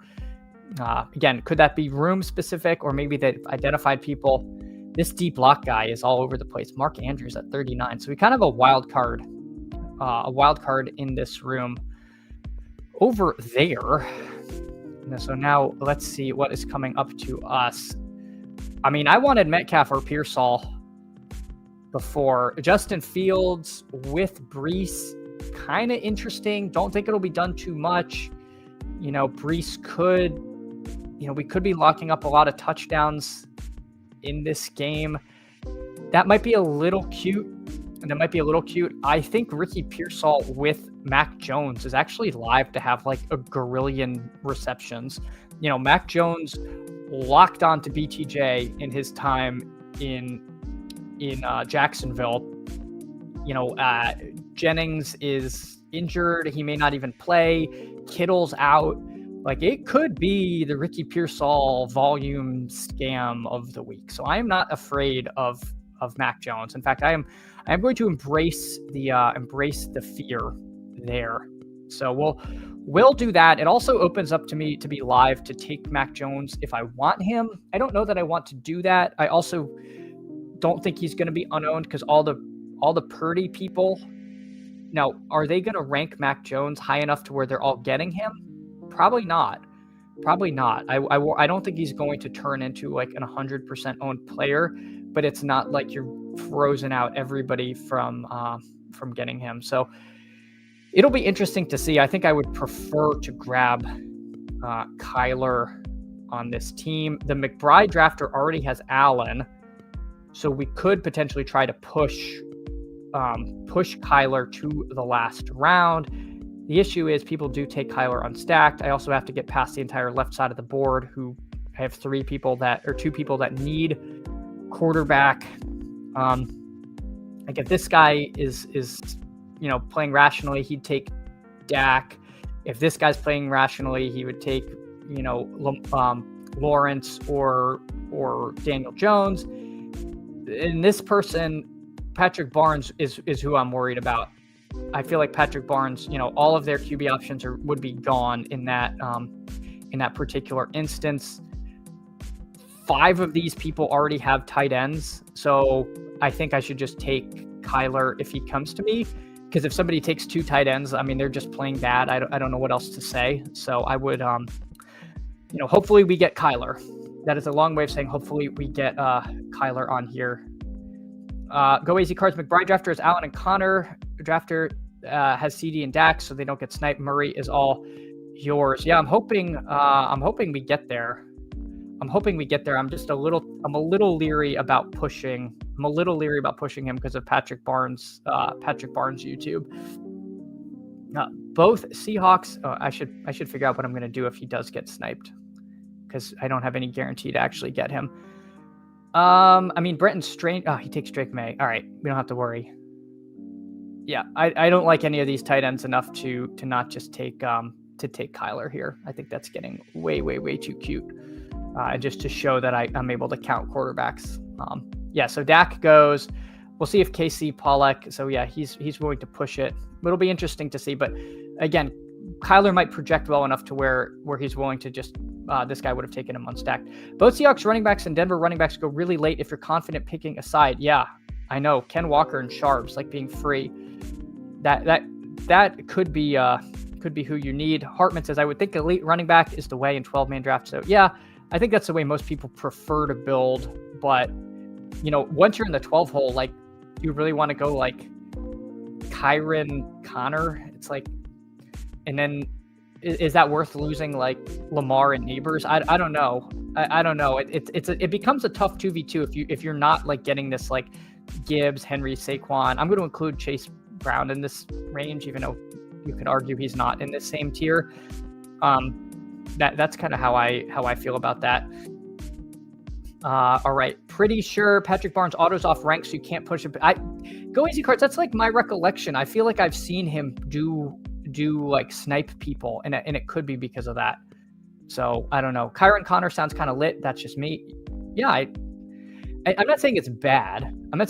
again, could that be room specific or maybe they've identified people? This deep block guy is all over the place. Mark Andrews at 39. So we kind of have a wild card in this room over there. And so now let's see what is coming up to us. I mean, I wanted Metcalf or Pearsall before. Justin Fields with Brees, kind of interesting. Don't think it'll be done too much. Brees could, we could be locking up a lot of touchdowns in this game. That might be a little cute. I think Ricky Pearsall with Mac Jones is actually live to have like a gorillion receptions. Mac Jones locked on to BTJ in his time in Jacksonville. Jennings is injured. He may not even play. Kittle's out. Like, it could be the Ricky Pearsall volume scam of the week. So I am not afraid of Mac Jones. In fact, I am going to embrace the fear there. So we'll do that. It also opens up to me to be live to take Mac Jones if I want him. I don't know that I want to do that. I also don't think he's going to be unowned because all the Purdy people. Now, are they going to rank Mac Jones high enough to where they're all getting him? Probably not. I don't think he's going to turn into like an 100% owned player, but it's not like you're frozen out everybody from getting him. So it'll be interesting to see. I think I would prefer to grab Kyler on this team. The McBride drafter already has Allen, so we could potentially try to push Kyler to the last round. The issue is people do take Kyler unstacked. I also have to get past the entire left side of the board who I have two people that need quarterback. Like if this guy is playing rationally, he'd take Dak. If this guy's playing rationally, he would take Lawrence or Daniel Jones. And this person, Patrick Barnes, is who I'm worried about. I feel like Patrick Barnes, all of their QB options would be gone in that particular instance. 5 of these people already have tight ends, so I think I should just take Kyler if he comes to me. Because if somebody takes 2 tight ends, I mean, they're just playing bad. I don't know what else to say. So I would, hopefully we get Kyler. That is a long way of saying hopefully we get Kyler on here. Go Easy Cards. McBride drafter is Allen and Connor. Drafter has CD and Dak, so they don't get sniped. Murray is all yours. Yeah, I'm hoping we get there. I'm a little leery about pushing. I'm a little leery about pushing him because of Patrick Barnes YouTube. Both Seahawks. I should figure out what I'm going to do if he does get sniped, because I don't have any guarantee to actually get him. I mean, Brenton Strange. Oh, he takes Drake May. All right, we don't have to worry. Yeah, I don't like any of these tight ends enough to not just take Kyler here. I think that's getting way too cute. Just to show that I'm able to count quarterbacks. So Dak goes. We'll see if KC Pollock. So yeah, he's willing to push it. It'll be interesting to see. But again, Kyler might project well enough to where he's willing to just. This guy would have taken him unstacked. Both Seahawks running backs and Denver running backs go really late if you're confident picking a side. Yeah, I know. Ken Walker and Sharps like being free. That could be who you need. Hartman says, I would think elite running back is the way in 12-man draft. So yeah, I think that's the way most people prefer to build. But once you're in the 12 hole, like, you really want to go like Kyron Connor? It's like, and then is that worth losing like Lamar and Neighbors? I don't know. I don't know. It becomes a tough 2v2 if you're not like getting this like Gibbs, Henry, Saquon. I'm going to include Chase Brown in this range, even though you could argue he's not in the same tier. That's kind of how I feel about that. All right, pretty sure Patrick Barnes autos off ranks, so you can't push it. Go Easy Cards. That's like my recollection. I feel like I've seen him do like snipe people, and it could be because of that. So I don't know. Kyron Connor sounds kind of lit. That's just me. Yeah, I'm not saying it's bad. And I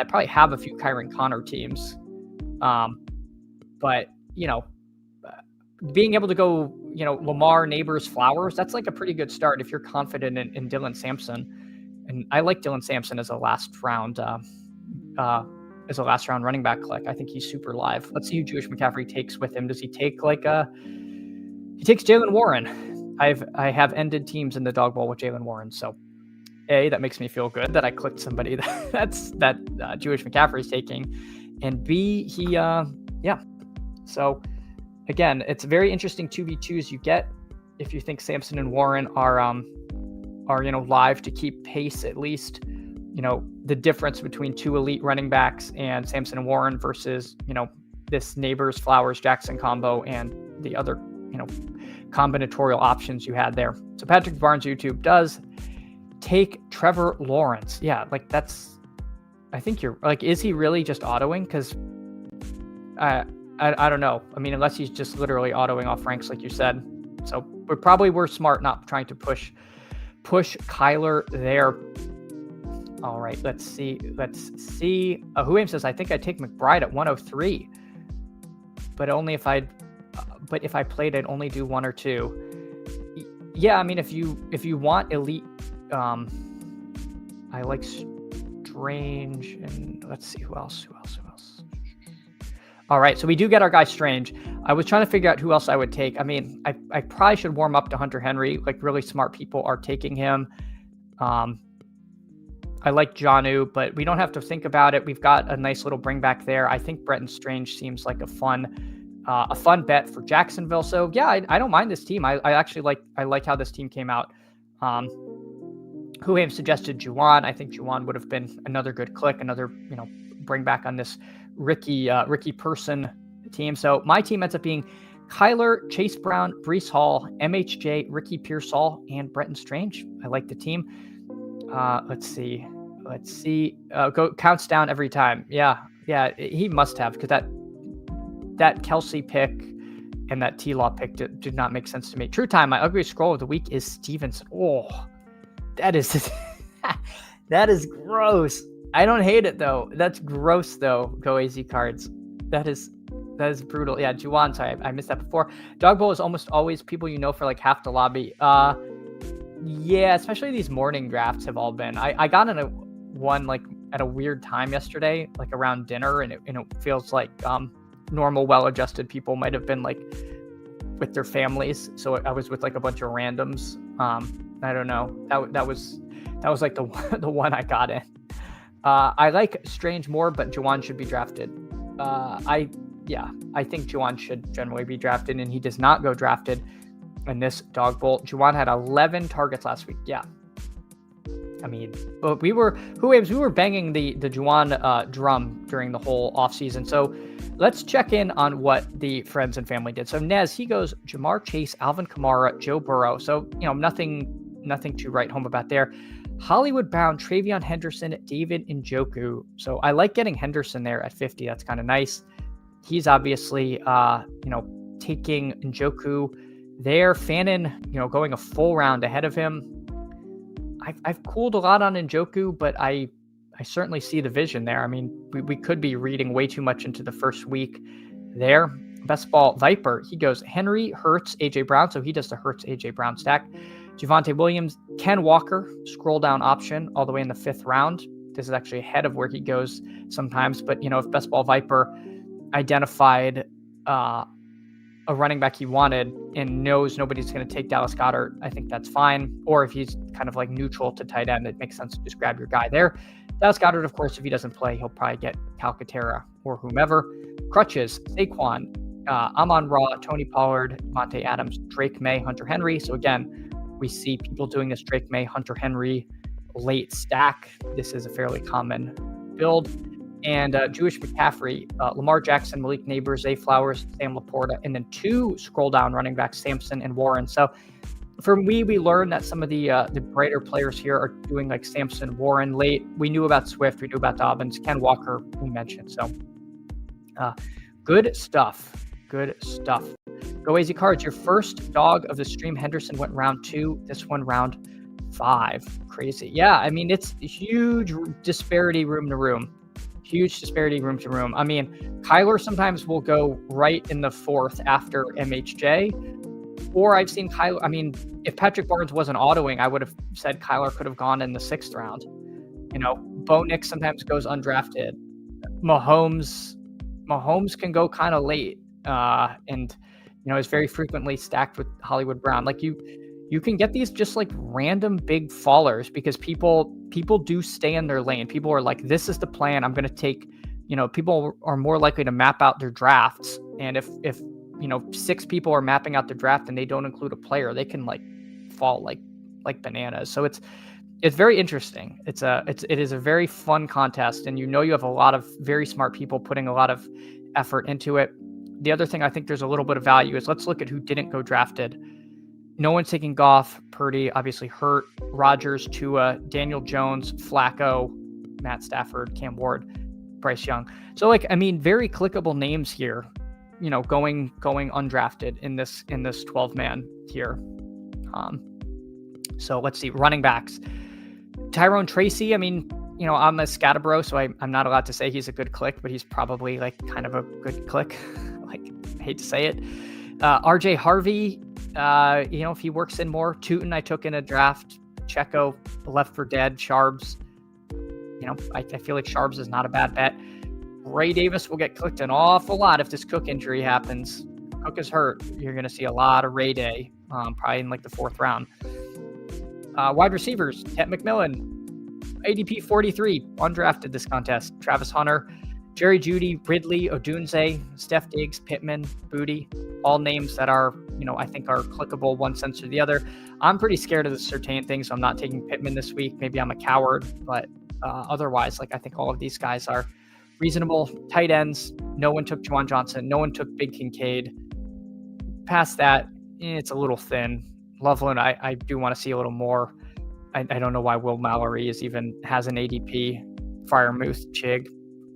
probably have a few Kyron Connor teams. But being able to go, Lamar, Neighbors, Flowers, that's like a pretty good start if you're confident in Dylan Sampson. And I like Dylan Sampson as a last round running back click. I think he's super live. Let's see who Jewish McCaffrey takes with him. Does he take he takes Jalen Warren? I have ended teams in the dog bowl with Jalen Warren. So A, that makes me feel good that I clicked somebody that Jewish McCaffrey's taking. And B, So again, it's very interesting 2v2s you get if you think Sampson and Warren are live to keep pace at least. The difference between 2 elite running backs and Sampson and Warren versus, this Neighbors, Flowers, Jackson combo and the other, combinatorial options you had there. So Patrick Barnes YouTube does take Trevor Lawrence. Yeah, like I think you're like, is he really just autoing? Because I don't know. I mean, unless he's just literally autoing off ranks, like you said. So we probably were smart not trying to push Kyler there. All right, let's see. Huam says, I think I'd take McBride at 103, but only if I played, I'd only do 1 or 2. Yeah, I mean, if you want elite, I like Strange, and let's see who else. All right, so we do get our guy Strange. I was trying to figure out who else I would take. I mean, I probably should warm up to Hunter Henry. Like, really smart people are taking him. I like Jonnu, but we don't have to think about it. We've got a nice little bring back there. I think Brenton Strange seems like a fun bet for Jacksonville. So yeah, I don't mind this team. I actually like how this team came out. Who have suggested Juwan. I think Juwan would have been another good click, another bring back on this Ricky Person team. So my team ends up being Kyler, Chase Brown, Brees Hall, MHJ, Ricky Pearsall, and Brenton Strange. I like the team. Let's see. Go counts down every time. Yeah, he must have, because that Kelsey pick and that T-Law pick did not make sense to me. True time, my ugly scroll of the week is Stevenson. Oh, that is that is gross. I don't hate it though. That's gross though. Go AZ Cards. That is brutal. Yeah, Juwan, sorry, I missed that before. Dog Bowl is almost always people you know for like half the lobby. Yeah, especially these morning drafts have all been. I got in one like at a weird time yesterday, like around dinner, and it feels like normal, well-adjusted people might have been like with their families. So I was with like a bunch of randoms. I don't know. That was like the one I got in. I like Strange more, but Juwan should be drafted. I think Juwan should generally be drafted, and he does not go drafted in this dog bowl. Juwan had 11 targets last week. Yeah. I mean, but we were banging the Juwan drum during the whole offseason. So let's check in on what the friends and family did. So Nez, he goes Jamar Chase, Alvin Kamara, Joe Burrow. So, nothing to write home about there. Hollywood Brown, Travion Henderson, David Njoku. So I like getting Henderson there at 50. That's kind of nice. He's obviously, taking Njoku there. Fannin, going a full round ahead of him. I've cooled a lot on Njoku, but I certainly see the vision there. I mean, we could be reading way too much into the first week there. Best ball Viper, he goes Henry, Hurts, AJ Brown. So he does the Hurts, AJ Brown stack. Javonte Williams, Ken Walker, scroll down option all the way in the 5th round. This is actually ahead of where he goes sometimes. But, if Best Ball Viper identified a running back he wanted and knows nobody's going to take Dallas Goedert, I think that's fine. Or if he's kind of like neutral to tight end, it makes sense to just grab your guy there. Dallas Goedert, of course, if he doesn't play, he'll probably get Calcaterra or whomever. Crutches, Saquon, Amon-Ra, Tony Pollard, Monte Adams, Drake May, Hunter Henry. So again, we see people doing this Drake May, Hunter Henry late stack. This is a fairly common build. And Jewish McCaffrey, Lamar Jackson, Malik Neighbors, Zay Flowers, Sam Laporta, and then 2 scroll down running backs, Sampson and Warren. So for me, we learned that some of the brighter players here are doing like Sampson, Warren late. We knew about Swift, we knew about Dobbins, Ken Walker, we mentioned. So good stuff. Go AZ Cards. Your first dog of the stream, Henderson, went round 2. This one round 5. Crazy. Yeah, I mean, it's a huge disparity room to room. I mean, Kyler sometimes will go right in the 4th after MHJ. Or I've seen Kyler. I mean, if Patrick Barnes wasn't autoing, I would have said Kyler could have gone in the 6th round. Bo Nix sometimes goes undrafted. Mahomes can go kind of late. And is very frequently stacked with Hollywood Brown. Like you can get these just like random big fallers because people do stay in their lane. People are like, this is the plan. I'm going to take, people are more likely to map out their drafts. And if 6 people are mapping out their draft and they don't include a player, they can like fall like bananas. So it's very interesting. It is a very fun contest, and you have a lot of very smart people putting a lot of effort into it. The other thing I think there's a little bit of value is let's look at who didn't go drafted. No one's taking Goff, Purdy, obviously hurt, Rodgers, Tua, Daniel Jones, Flacco, Matt Stafford, Cam Ward, Bryce Young. So very clickable names here, going undrafted in this 12-man here. So let's see, running backs. Tyrone Tracy, I'm a Scatterbro, so I'm not allowed to say he's a good click, but he's probably like kind of a good click. I hate to say it. RJ Harvey, if he works in more. Tootin, I took in a draft. Checo, left for dead. Sharbs, I feel like Sharbs is not a bad bet. Ray Davis will get clicked an awful lot if this Cook injury happens. Cook is hurt. You're going to see a lot of Ray Day, probably in like the 4th round. Wide receivers, Ted McMillan, ADP 43, undrafted this contest. Travis Hunter, Jerry Jeudy, Ridley, Odunze, Steph Diggs, Pittman, Booty, all names that are, I think are clickable one sense or the other. I'm pretty scared of the certain things, so I'm not taking Pittman this week. Maybe I'm a coward, but otherwise, I think all of these guys are reasonable. Tight ends, no one took Juwan Johnson. No one took Big Kincaid. Past that, it's a little thin. Loveland, I do want to see a little more. I don't know why Will Mallory has an ADP. Firemoose, Chig.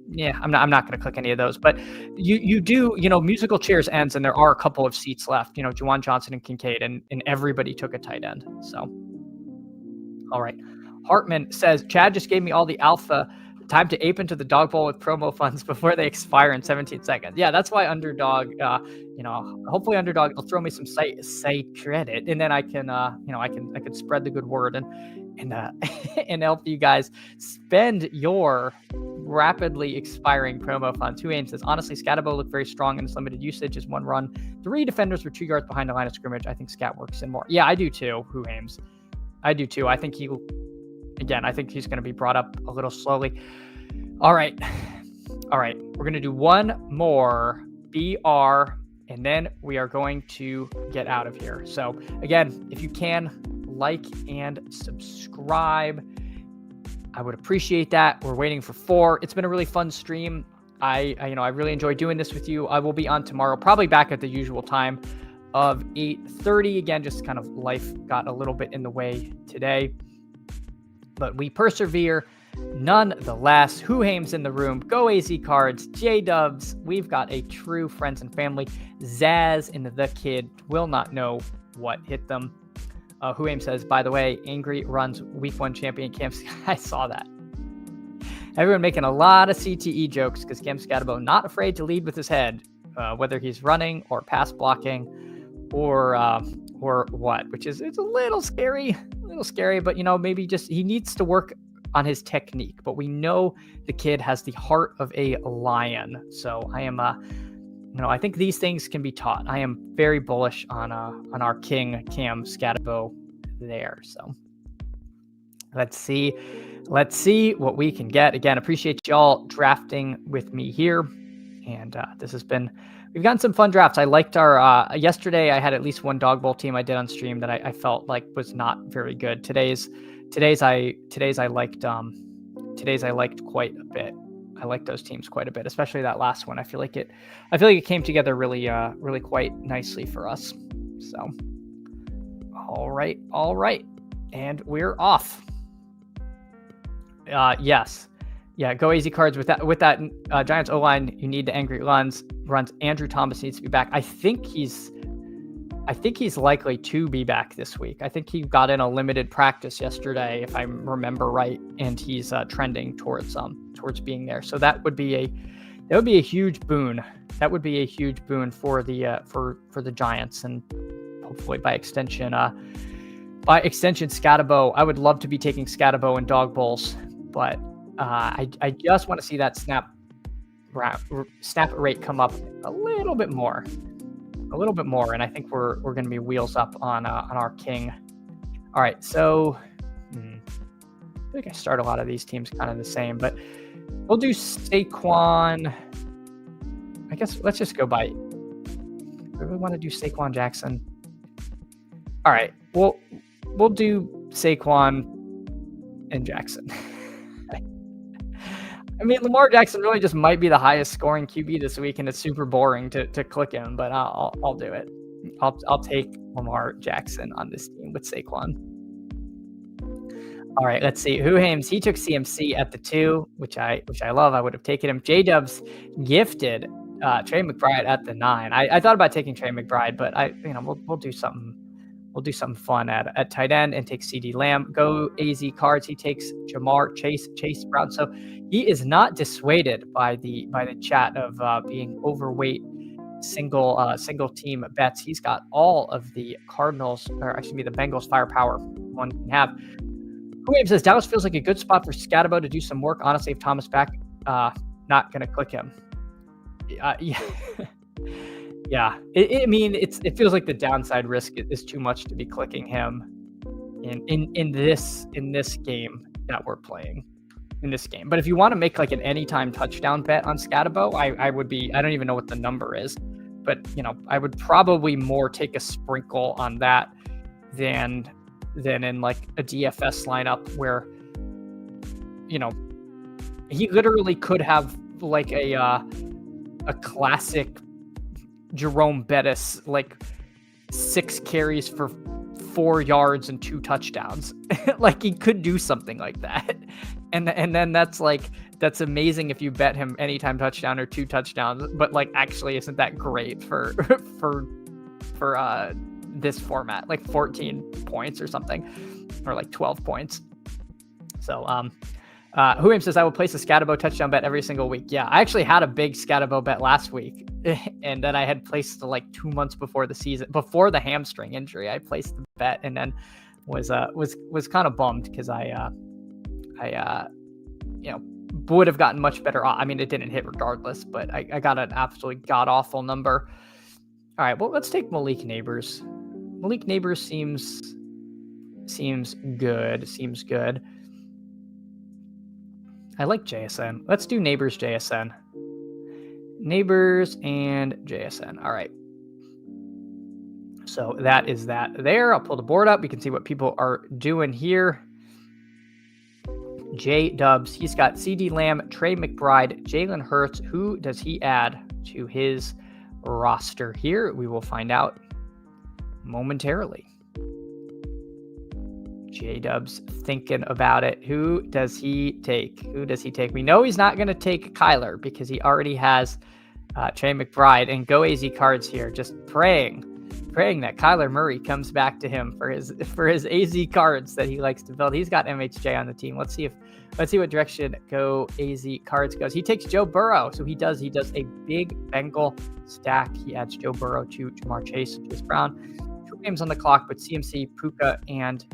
Yeah, I'm not going to click any of those. But you do, musical chairs ends, and there are a couple of seats left. Juwan Johnson and Kincaid, and everybody took a tight end. So, all right. Hartman says, Chad just gave me all the alpha. Time to ape into the dog bowl with promo funds before they expire in 17 seconds. Yeah, that's why Underdog, hopefully Underdog will throw me some site credit, and then I can, I can spread the good word and and help you guys spend your rapidly expiring promo funds. Who Ames says, honestly, Scatabo looked very strong in his limited usage. Is one run. 3 defenders were 2 yards behind the line of scrimmage. I think Scat works in more. Yeah, I do too. Who Ames? I do too. I think he's going to be brought up a little slowly. All right. We're going to do one more BR, and then we are going to get out of here. So again, if you can, like and subscribe. I would appreciate that. We're waiting for 4. It's been a really fun stream. I really enjoy doing this with you. I will be on tomorrow, probably back at the usual time of 8:30. Again, just kind of life got a little bit in the way today. But we persevere nonetheless. Who Hames in the room? Go AZ Cards, J-Dubs. We've got a true friends and family. Zaz and the kid will not know what hit them. Who Aim says, by the way, Angry runs week 1 champion Cam. I saw that. Everyone making a lot of CTE jokes because Cam Scatabo not afraid to lead with his head, whether he's running or pass blocking or what, which is, it's a little scary, but maybe just he needs to work on his technique. But we know the kid has the heart of a lion. So I am I think these things can be taught. I am very bullish on our king Cam Scatabo there. So let's see what we can get. Again, appreciate y'all drafting with me here. And we've gotten some fun drafts. I liked our yesterday. I had at least one dog bowl team I did on stream that I felt like was not very good. Today's I liked quite a bit. I like those teams quite a bit, especially that last one. I feel like it came together really quite nicely for us. So, all right, and we're off. Yes, yeah. Go AZ Cards with that Giants O line. You need the angry runs. Andrew Thomas needs to be back. I think he's likely to be back this week. I think he got in a limited practice yesterday, if I remember right, and he's trending towards being there. So that would be a huge boon. That would be a huge boon for the Giants, and hopefully by extension Scatabo. I would love to be taking Scatabo in dog bowls, but I just want to see that snap rate come up a little bit more. And I think we're going to be wheels up on our king. All right, so I feel like I start a lot of these teams kind of the same, but we'll do Saquon. I guess let's just go by. Do we want to do Saquon Jackson? All right, we'll do Saquon and Jackson. I mean, Lamar Jackson really just might be the highest scoring QB this week, and it's super boring to click him, but I'll do it. I'll take Lamar Jackson on this team with Saquon. All right, let's see. Who Hames? He took CMC at the 2, which I love. I would have taken him. J-Dubs gifted Trey McBride at the 9. I thought about taking Trey McBride, but we'll do something. We'll do something fun at tight end and take CD Lamb. Go AZ Cards. He takes Jamar Chase Brown. So he is not dissuaded by the chat of being overweight single team bets. He's got all of the the Bengals firepower one can have. Who says Dallas feels like a good spot for Scatabo to do some work. Honestly, if Thomas back, not gonna click him. Yeah. Yeah, it feels like the downside risk is too much to be clicking him in this game that we're playing in this game. But if you want to make like an anytime touchdown bet on Scatabo, I would be. I don't even know what the number is, but I would probably more take a sprinkle on that than in like a DFS lineup where he literally could have like a classic Jerome Bettis, like 6 carries for 4 yards and 2 touchdowns. Like, he could do something like that. And then that's amazing if you bet him anytime touchdown or 2 touchdowns, but like actually isn't that great for this format, like 14 points or something, or like 12 points. So Huim says, I will place a Scatabo touchdown bet every single week. Yeah, I actually had a big Scatabo bet last week, and then I had placed it like 2 months before the season, before the hamstring injury. I placed the bet and then was kind of bummed because I would have gotten much better. I mean, it didn't hit regardless, but I got an absolutely god awful number. All right, well, let's take Malik Neighbors. Malik Neighbors seems good. Seems good. I like JSN. Let's do Neighbors JSN. Neighbors and JSN. All right. So that is that there. I'll pull the board up. We can see what people are doing here. J Dubs. He's got CD Lamb, Trey McBride, Jalen Hurts. Who does he add to his roster here? We will find out momentarily. J-Dubs thinking about it. Who does he take? We know he's not going to take Kyler because he already has Trey McBride, and go AZ Cards here, just praying that Kyler Murray comes back to him for his AZ Cards that he likes to build. He's got MHJ on the team. Let's see what direction go AZ Cards goes. He takes Joe Burrow, so he does a big Bengal stack. He adds Joe Burrow to Jamar Chase and Chase Brown. 2 games on the clock, but CMC, Puka, and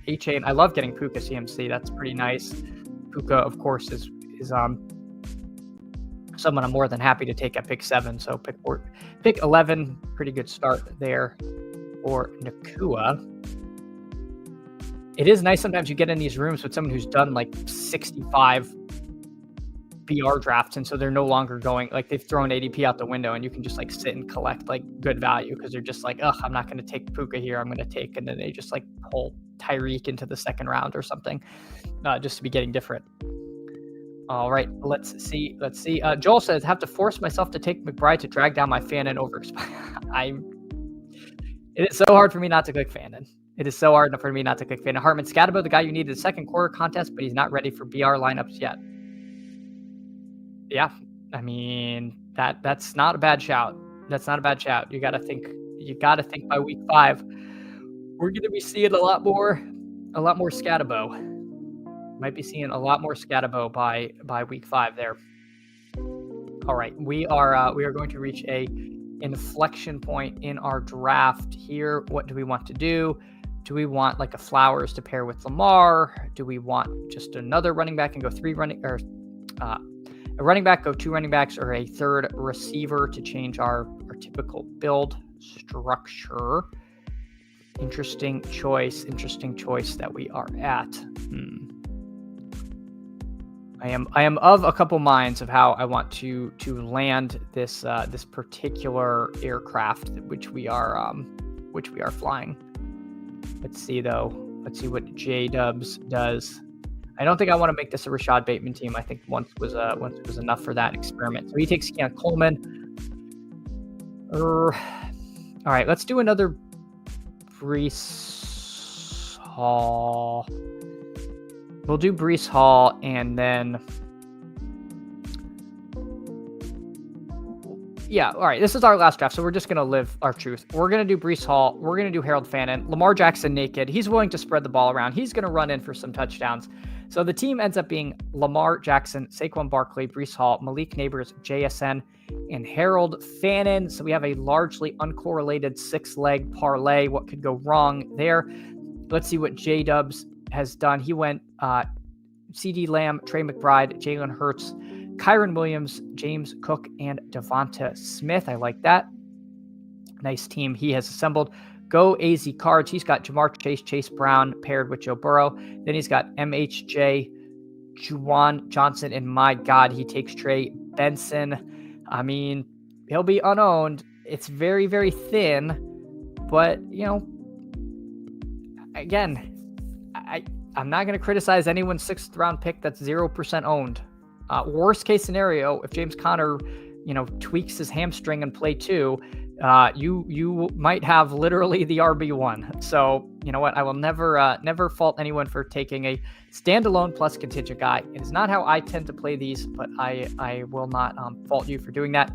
A-Chain. I love getting Puka CMC. That's pretty nice. Puka, of course, is someone I'm more than happy to take at pick 7. So pick 11, pretty good start there for Nakua. It is nice sometimes you get in these rooms with someone who's done like 65 BR drafts, and so they're no longer going, like, they've thrown ADP out the window, and you can just like sit and collect like good value because they're just like, I'm not going to take Puka here, I'm going to take, and then they just like pull Tyreek into the second round or something, just to be getting different. All right, let's see. Joel says, have to force myself to take McBride to drag down my Fannin over. It is so hard for me not to click Fannin. Hartman Scatabo, the guy you needed a second quarter contest, but he's not ready for BR lineups yet. Yeah, I mean, that's not a bad shout. You got to think by week 5 we're going to be seeing a lot more Scatabo. Might be seeing a lot more Scatabo by week 5 there. All right, we are going to reach a inflection point in our draft here. What do we want to do? Do we want like a Flowers to pair with Lamar? Do we want just another running back and go a running back, go 2 running backs, or a third receiver to change our typical build structure? Interesting choice that we are at. I am of a couple minds of how I want to land this particular aircraft which we are flying. Let's see what J-Dubs does. I don't think I want to make this a Rashad Bateman team. I think once was enough for that experiment. So he takes Cam Coleman. All right, let's do another Breece Hall. We'll do Breece Hall, and then yeah, all right, this is our last draft, so we're just going to live our truth. We're going to do Breece Hall. We're going to do Harold Fannin. Lamar Jackson naked. He's willing to spread the ball around. He's going to run in for some touchdowns. So the team ends up being Lamar Jackson, Saquon Barkley, Breece Hall, Malik Neighbors, JSN, and Harold Fannin. So we have a largely uncorrelated 6-leg parlay. What could go wrong there? Let's see what J-Dubs has done. He went CD Lamb, Trey McBride, Jalen Hurts, Kyron Williams, James Cook, and Devonta Smith. I like that. Nice team he has assembled. Go AZ Cards. He's got Jamar Chase, Chase Brown paired with Joe Burrow. Then he's got MHJ, Juwan Johnson, and my God, he takes Trey Benson. I mean, he'll be unowned. It's very, very thin, but, again, I'm not going to criticize anyone's 6th round pick that's 0% owned. Worst case scenario, if James Conner, tweaks his hamstring in play 2, you might have literally the RB1. So you know what? I will never fault anyone for taking a standalone plus contingent guy. It is not how I tend to play these, but I will not fault you for doing that.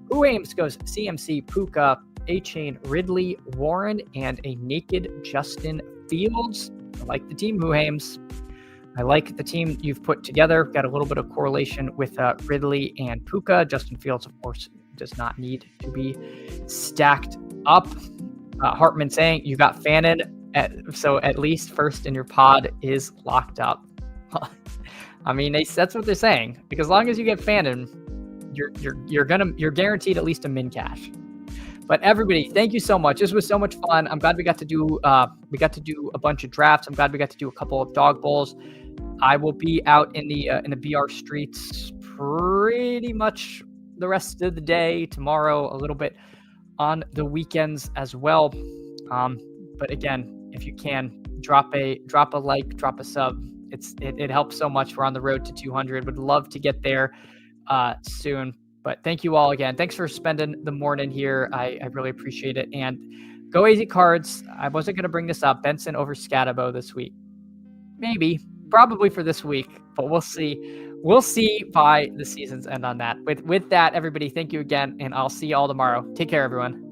Who Ames goes CMC, Puka, A-Chain, Ridley, Warren, and a naked Justin Fields. I like the team, Who Ames. I like the team you've put together. Got a little bit of correlation with Ridley and Puka. Justin Fields, of course, does not need to be stacked up. Hartman saying you got Fannin, so at least first in your pod is locked up. I mean, that's what they're saying, because as long as you get Fannin, you're guaranteed at least a min cash. But everybody, thank you so much. This was so much fun. I'm glad we got to do a bunch of drafts. I'm glad we got to do a couple of dog bowls. I will be out in the BR streets pretty much the rest of the day, tomorrow, a little bit on the weekends as well. But again, if you can, drop a like, drop a sub. It helps so much. We're on the road to 200. Would love to get there soon. But thank you all again. Thanks for spending the morning here. I really appreciate it. And go AZ Cards. I wasn't going to bring this up. Benson over Scatabo this week. Maybe. Probably for this week. But we'll see. We'll see by the season's end on that. With that, everybody, thank you again. And I'll see you all tomorrow. Take care, everyone.